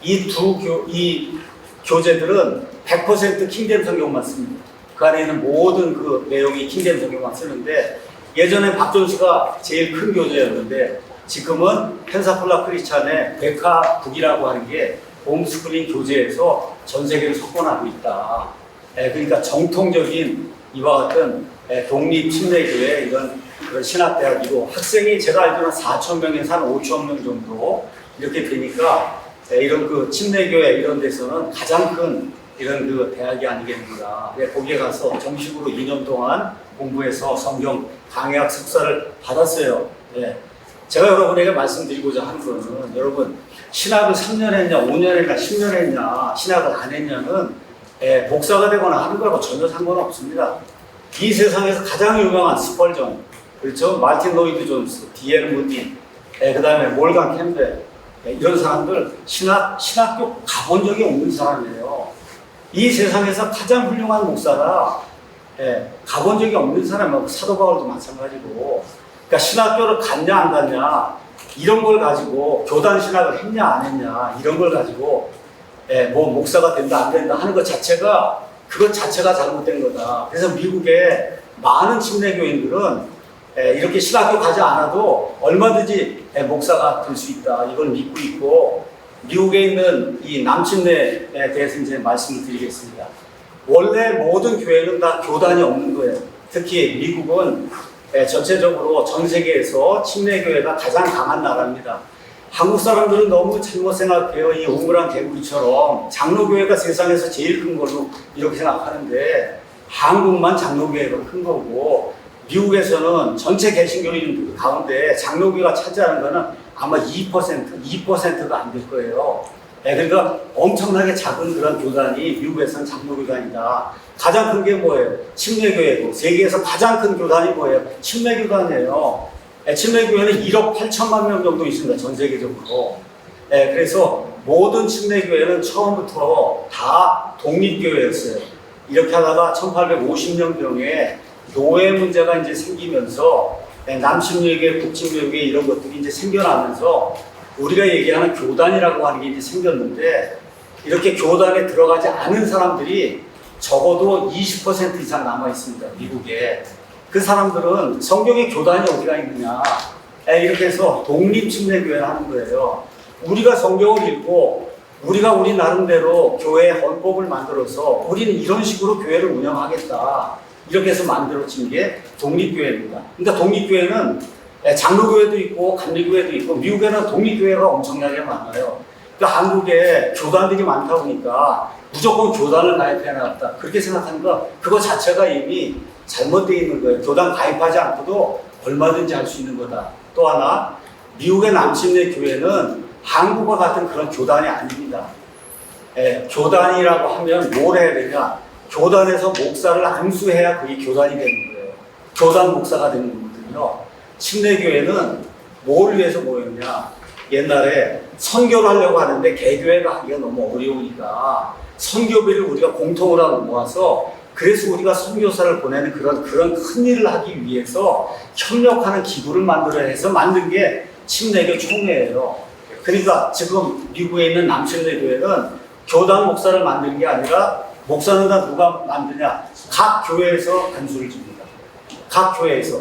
이 교재들은 100% 킹잼 성경만 씁니다. 그 안에 있는 모든 그 내용이 킹잼 성경만 쓰는데 예전에 박존수가 제일 큰 교재였는데 지금은 펜사콜라 크리스천의 백화북이라고 하는 게 홈스쿨링 교재에서 전 세계를 석권하고 있다. 그러니까 정통적인 이와 같은 독립 침례교회 이런 그런 신학대학이고 학생이 제가 알기로는 4,000명에서 한 5,000명 정도 이렇게 되니까 이런 그 침례교회 이런 데서는 가장 큰 이런 그 대학이 아니겠는가. 거기에 가서 정식으로 2년 동안 공부해서 성경 강의학 석사를 받았어요. 제가 여러분에게 말씀드리고자 하는 것은 여러분 신학을 3년 했냐 5년 했냐 10년 했냐 신학을 안 했냐는 목사가 되거나 하는 거하고 전혀 상관없습니다. 이 세상에서 가장 유명한 스펄전, 그렇죠? 마틴 로이드 존스, D.L. 무디, 그 다음에 몰간 캠벨 이런 사람들 신학교 가본 적이 없는 사람이에요. 이 세상에서 가장 훌륭한 목사가 가본 적이 없는 사람하고 사도 바울도 마찬가지고 그러니까 신학교를 갔냐 안 갔냐 이런 걸 가지고 교단 신학을 했냐 안 했냐 이런 걸 가지고 뭐 목사가 된다 안 된다 하는 것 자체가 그것 자체가 잘못된 거다. 그래서 미국의 많은 침례교인들은 이렇게 신학교 가지 않아도 얼마든지 목사가 될 수 있다. 이걸 믿고 있고, 미국에 있는 이 남침내에 대해서 이제 말씀을 드리겠습니다. 원래 모든 교회는 다 교단이 없는 거예요. 특히 미국은 전체적으로 전 세계에서 침례교회가 가장 강한 나라입니다. 한국 사람들은 너무 잘못 생각해요. 이 우물안 개구리처럼 장로교회가 세상에서 제일 큰 걸로 이렇게 생각하는데, 한국만 장로교회가 큰 거고, 미국에서는 전체 개신교인 가운데 장로교회가 차지하는 거는 아마 2%가 안 될 거예요. 그러니까 엄청나게 작은 그런 교단이 미국에서는 장로교단이다. 가장 큰 게 뭐예요? 침례교회고, 세계에서 가장 큰 교단이 뭐예요? 침례교단이에요. 침례교회는 1억 8천만 명 정도 있습니다. 전 세계적으로. 그래서 모든 침례교회는 처음부터 다 독립교회였어요. 이렇게 하다가 1850년경에 노예 문제가 이제 생기면서 남침례교회, 북침례교회 이런 것들이 이제 생겨나면서 우리가 얘기하는 교단이라고 하는 게 이제 생겼는데, 이렇게 교단에 들어가지 않은 사람들이 적어도 20% 이상 남아 있습니다. 미국에. 그 사람들은 성경의 교단이 어디가 있느냐, 이렇게 해서 독립침례교회를 하는 거예요. 우리가 성경을 읽고 우리가 우리 나름대로 교회 헌법을 만들어서 우리는 이런 식으로 교회를 운영하겠다, 이렇게 해서 만들어진 게 독립교회입니다. 그러니까 독립교회는 장로교회도 있고 감리교회도 있고, 미국에는 독립교회가 엄청나게 많아요. 그러니까 한국에 교단들이 많다 보니까 무조건 교단을 가입해놨다, 그렇게 생각하는 거, 그거 자체가 이미 잘못되어 있는 거예요. 교단 가입하지 않고도 얼마든지 할 수 있는 거다. 또 하나, 미국의 남침례 교회는 한국과 같은 그런 교단이 아닙니다. 교단이라고 하면 뭘 해야 되냐? 교단에서 목사를 안수해야 그게 교단이 되는 거예요. 교단 목사가 되는 거거든요. 침례교회는 뭘 위해서 모였냐? 옛날에 선교를 하려고 하는데 개교회가 하기가 너무 어려우니까 선교비를 우리가 공통으로 하고 모아서, 그래서 우리가 선교사를 보내는 그런 큰 일을 하기 위해서 협력하는 기구를 만들어야 해서 만든 게 침례교 총회예요. 그러니까 지금 미국에 있는 남침례교회는 교단 목사를 만든 게 아니라, 목사는 다 누가 만드냐? 각 교회에서 안수를 줍니다. 각 교회에서.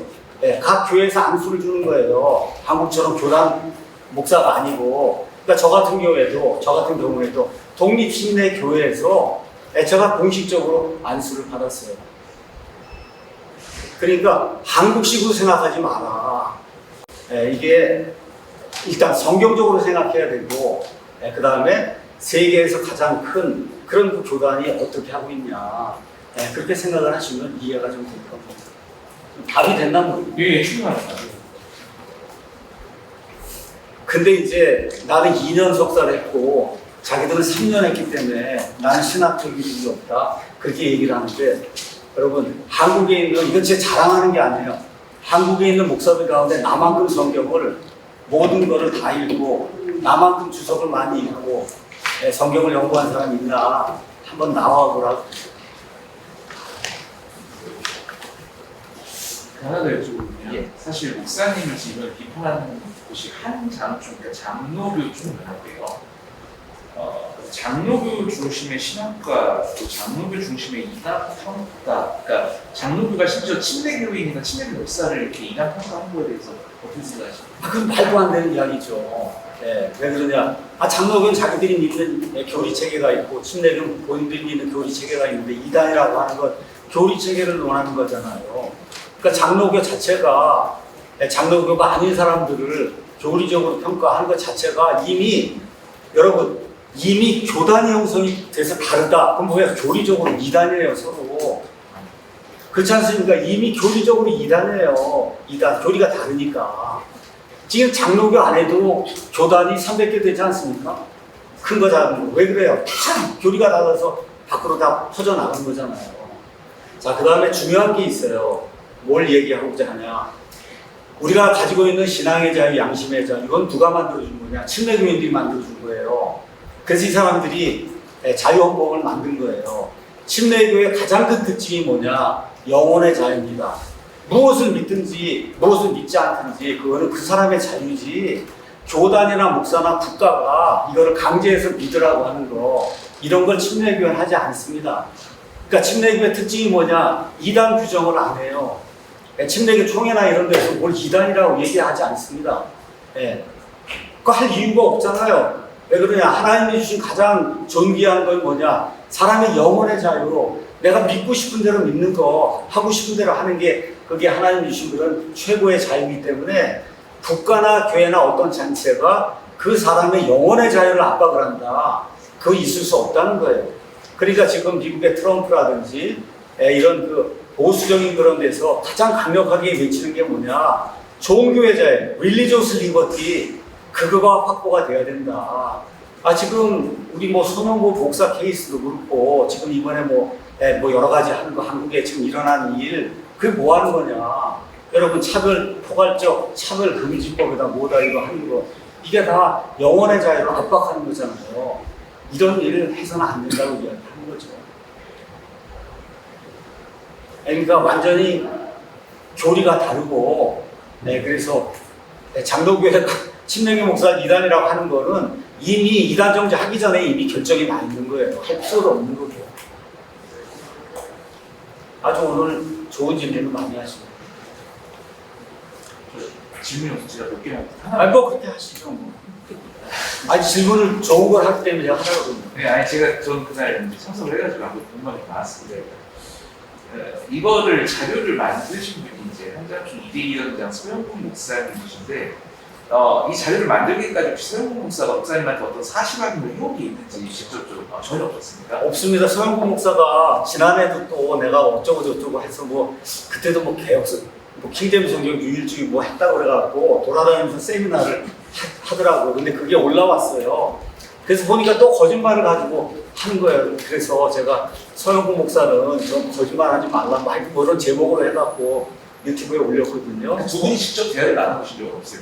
각 교회에서 안수를 주는 거예요. 한국처럼 교단 목사가 아니고. 그러니까 저 같은 경우에도 독립침례교회에서 제가 공식적으로 안수를 받았어요. 그러니까 한국식으로 생각하지 마라. 이게 일단 성경적으로 생각해야 되고, 그 다음에 세계에서 가장 큰 그런 그 교단이 어떻게 하고 있냐, 그렇게 생각을 하시면 이해가 좀 될 겁니다. 답이 됐나 모르겠어요.
예, 충분합니다.
근데 이제 나는 2년 석사를 했고 자기들은 3년 했기 때문에 나는 신학적인 일이 없다, 그렇게 얘기를 하는데, 여러분, 한국에 있는, 이건 제 자랑하는 게 아니에요. 한국에 있는 목사들 가운데 나만큼 성경을 모든 거를 다 읽고 나만큼 주석을 많이 읽고 성경을 연구한 사람이 있나 한번 나와보라고.
하나 더 여쭤보면, 사실 목사님을 지금 비판하는 곳이 한 장쪽, 그러니까 장로교 쪽인데요. 장로교 중심의 신학과, 또 장로교 중심의 이단 평가, 그러니까 장로교가 심지어 침례교인이나 침례교 목사를 이렇게 이단 평가한 거에 대해서 어떻게 생각하십니까?
그건 말도 안 되는 이야기죠. 왜 그러냐? 장로교는 자기들이 믿는 교리 체계가 있고, 침례교는 본인들이 믿는 교리 체계가 있는데, 이단이라고 하는 건 교리 체계를 논하는 거잖아요. 그러니까 장로교 자체가, 장로교가 아닌 사람들을 교리적으로 평가하는 것 자체가 이미 교단의 형성이 돼서 다르다. 그럼 뭐야? 교리적으로 이단이에요, 서로. 그렇지 않습니까? 이미 교리적으로 이단이에요. 이단, 교리가 다르니까. 지금 장로교 안에도 교단이 300개 되지 않습니까? 큰 거 작은 거. 왜 그래요? 다 교리가 달라서 밖으로 다 퍼져나간 거잖아요. 자, 그 다음에 중요한 게 있어요. 뭘 얘기하고자 하냐. 우리가 가지고 있는 신앙의 자유, 양심의 자유, 이건 누가 만들어준 거냐? 침례교인들이 만들어준 거예요. 그래서 이 사람들이 자유헌법을 만든 거예요. 침례교의 가장 큰 특징이 뭐냐? 영혼의 자유입니다. 무엇을 믿든지 무엇을 믿지 않든지 그거는 그 사람의 자유지, 교단이나 목사나 국가가 이거를 강제해서 믿으라고 하는 거, 이런 걸 침례교회는 하지 않습니다. 그러니까 침례교회 특징이 뭐냐? 이단 규정을 안 해요. 침례교 총회나 이런 데서 뭘 이단이라고 얘기하지 않습니다. 예. 그거 할 이유가 없잖아요. 왜 그러냐? 하나님이 주신 가장 존귀한 건 뭐냐? 사람의 영혼의 자유. 내가 믿고 싶은 대로 믿는 거, 하고 싶은 대로 하는 게 그게 하나님이 주신 그런 최고의 자유이기 때문에 국가나 교회나 어떤 단체가 그 사람의 영혼의 자유를 압박을 한다. 그거 있을 수 없다는 거예요. 그러니까 지금 미국의 트럼프라든지 이런 그 보수적인 그런 데서 가장 강력하게 외치는 게 뭐냐? 종교의 자유, religious liberty, 그거가 확보가 돼야 된다. 지금 우리 뭐 손영보 목사 케이스도 그렇고 지금 이번에 뭐 여러 가지 하는 거 한국에 지금 일어난 일, 그게 뭐 하는 거냐? 여러분 포괄적 차별 금지법에다 뭐다 이거 하는 거, 이게 다 영혼의 자유를 압박하는 거잖아요. 이런 일을 해서는 안 된다고 이야기하는 거죠. 그러니까 완전히 교리가 다르고, 그래서 장로교회 침례교 목사를 이단이라고 하는 거는 이미 이단 정지 하기 전에 이미 결정이 나 있는 거예요. 할 필요도 없는 거고. 아주 오늘 좋은 질문을 많이 하시네요.
질문이 없어 제가 몇 개만 하나.
뭐 그렇게 하시죠. 뭐. 질문을 좋은 걸 하기 때문에 제가 하라거든요.
네, 저는 그날 참석을 해가지고 아무 궁금한 게 많았습니다. 이거를 자료를 만드신 분이 이제 한장충 이대위원장 소영국 목사님이신데, 이 자료를 만들기까지 혹시 소영국 목사님한테 어떤 사실관계를 해온 게 있는지 직접 좀 전혀 없었습니까?
없습니다. 소영국 목사가 지난해도 또 내가 어쩌고 저쩌고 해서 그때도 개혁서 킹제임 성경 유일주의 했다고 그래갖고 돌아다니면서 세미나를 하더라고요. 근데 그게 올라왔어요. 그래서 보니까 또 거짓말을 가지고 하는 거예요. 그래서 제가 서영국 목사는 좀 거짓말하지 말라 이런 제목으로 해갖고 유튜브에 올렸거든요.
두 분이 직접 대화를 나눠보신 적은 없어요?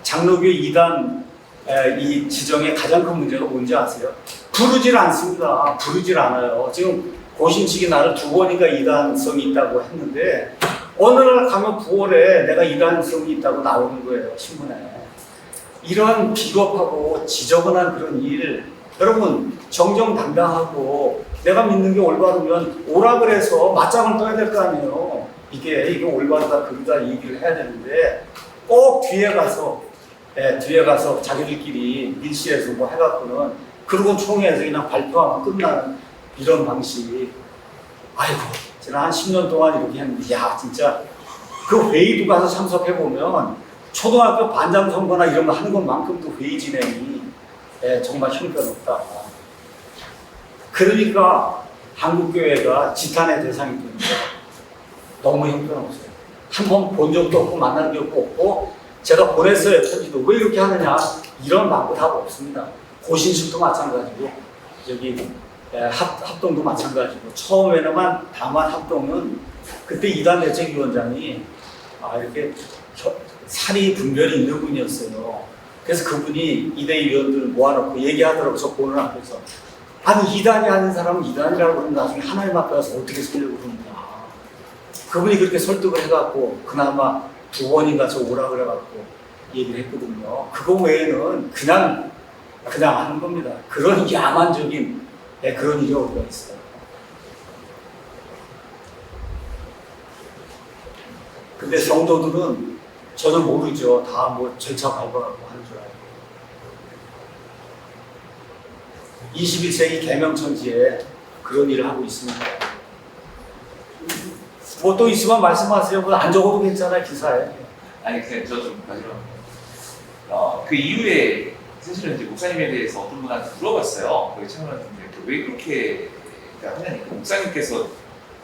장로교회 2단 이 지정의 가장 큰 문제가 뭔지 아세요? 부르질 않습니다. 부르질 않아요. 지금 고심식이 나를 2번인가 2단성이 있다고 했는데 어느 날 가면 9월에 내가 2단성이 있다고 나오는 거예요. 신문에. 이런 비겁하고 지저분한 그런 일, 여러분 정정당당하고 내가 믿는 게 올바르면 오라 그래서 맞짱을 떠야 될 거 아니에요. 이게 올바르다 그러다 얘기를 해야 되는데 꼭 뒤에 가서 자기들끼리 밀실에서 해갖고는 그러고 총회에서 그냥 발표하면 끝나는 이런 방식. 제가 한 10년 동안 이렇게 했는데 진짜 그 회의도 가서 참석해보면 초등학교 반장 선거나 이런 거 하는 것만큼도 회의 진행이 정말 형편없다. 그러니까 한국교회가 지탄의 대상이 됩니다. 너무 형편없어요. 한 번 본 적도 없고 만난 적도 없고 제가 보냈어요. 편지도. 왜 이렇게 하느냐? 이런 말고 답 없습니다. 고신식도 마찬가지고 여기 합동도 마찬가지고 처음에는 다만 합동은 그때 이단 대책위원장이 이렇게 살이 분별이 있는 분이었어요. 그래서 그분이 이대위원들 모아놓고 얘기하더라고. 저 보는 앞에서 이단이 하는 사람은 이단이라고 그러면 나중에 하나님 앞에 가서 어떻게 살려고 그러는가. 그분이 그렇게 설득을 해갖고 그나마 2번인가 저 오라 그래갖고 얘기를 했거든요. 그거 외에는 그냥 하는 겁니다. 그런 야만적인 그런 일이 어디가 있어요. 근데 성도들은 저는 모르죠. 다 절차 밟아가고 하는 줄 알고. 21세기 개명천지에 그런 일을 하고 있습니다. 또 있으면 말씀하세요. 안 적어도 괜찮아요, 기사에.
그냥 저 좀 마지막. 그 이후에 사실은 이제 목사님에 대해서 어떤 분한테 물어봤어요. 거기 참여하는데 왜 그렇게 하냐니까 목사님께서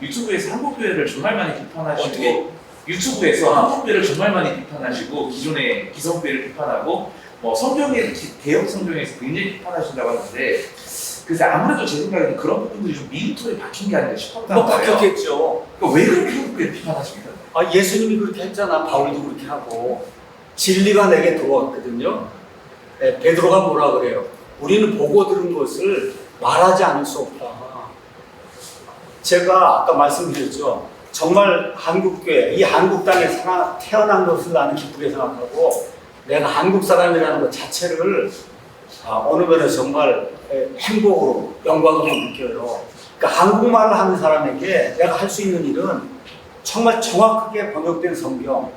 유튜브에서 한국교회를 정말 많이 비판하시고 유튜브에서 한국교회를 정말 많이 비판하시고 기존의 기성교회를 비판하고 성경에 개혁 성경에서 굉장히 비판하신다고 하는데 그래서 아무래도 제 생각에는 그런 부분들이 좀 미루터에 박힌 게 아닌가 싶었단 말이에요.
박혔겠죠.
그러니까 왜 그렇게 한국교회를 비판하십니까?
예수님이 그렇게 했잖아. 바울도 그렇게 하고 진리가 내게 들어왔거든요. 베드로가 뭐라 그래요? 우리는 보고 들은 것을 말하지 않을 수 없다. 제가 아까 말씀드렸죠. 정말 한국교회, 이 한국 땅에 태어난 것을 나는 기쁘게 생각하고 내가 한국 사람이라는 것 자체를 어느 면에서 정말 행복으로 영광으로 느껴요. 그러니까 한국말을 하는 사람에게 내가 할 수 있는 일은 정말 정확하게 번역된 성경,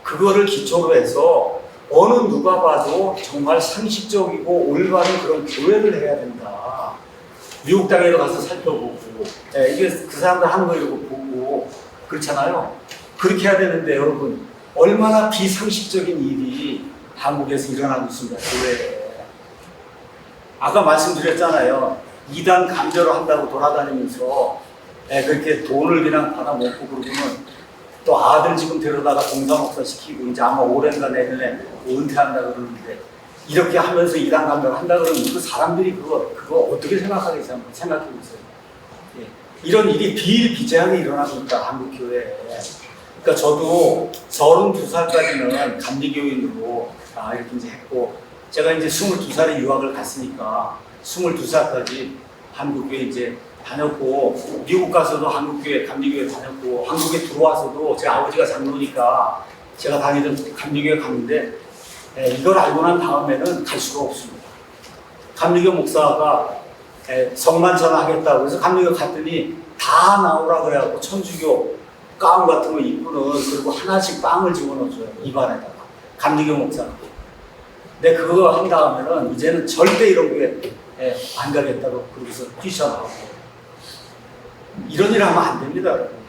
그거를 기초로 해서 어느 누가 봐도 정말 상식적이고 올바른 그런 교회를 해야 된다. 미국 땅에 가서 살펴보고, 이게 그 사람들 하는 거 이러고 보고, 그렇잖아요. 그렇게 해야 되는데, 여러분, 얼마나 비상식적인 일이 한국에서 일어나고 있습니다, 교회에. 아까 말씀드렸잖아요. 이단 강제로 한다고 돌아다니면서, 그렇게 돈을 그냥 받아 먹고 그러고는 또 아들 지금 데려다가 동사목사 시키고 이제 아마 올해인가 내년에 은퇴한다 그러는데 이렇게 하면서 이단 강제로 한다 그러면 그 사람들이 그거 어떻게 생각하겠어요? 생각해 보세요. 예. 이런 일이 비일비재하게 일어나고 있다, 한국 교회에. 그러니까 저도 32살까지는 감리교인으로 이렇게 이제 했고, 제가 이제 22살에 유학을 갔으니까 22살까지 한국교회 이제 다녔고, 미국 가서도 한국교회, 감리교회 다녔고, 한국에 들어와서도 제 아버지가 장로니까 제가 다니던 감리교회 갔는데, 이걸 알고 난 다음에는 갈 수가 없습니다. 감리교 목사가 성만 전하겠다고 해서 감리교 갔더니 다 나오라 그래갖고 천주교 가운 같은 거 입고는 그리고 하나씩 빵을 집어넣어줘요, 입안에다가. 감리교 목사가. 근데 그거 한 다음에는 이제는 절대 이런 교회 안 가겠다고 그러고서 뛰쳐나오고. 이런 일 하면 안 됩니다, 여러분.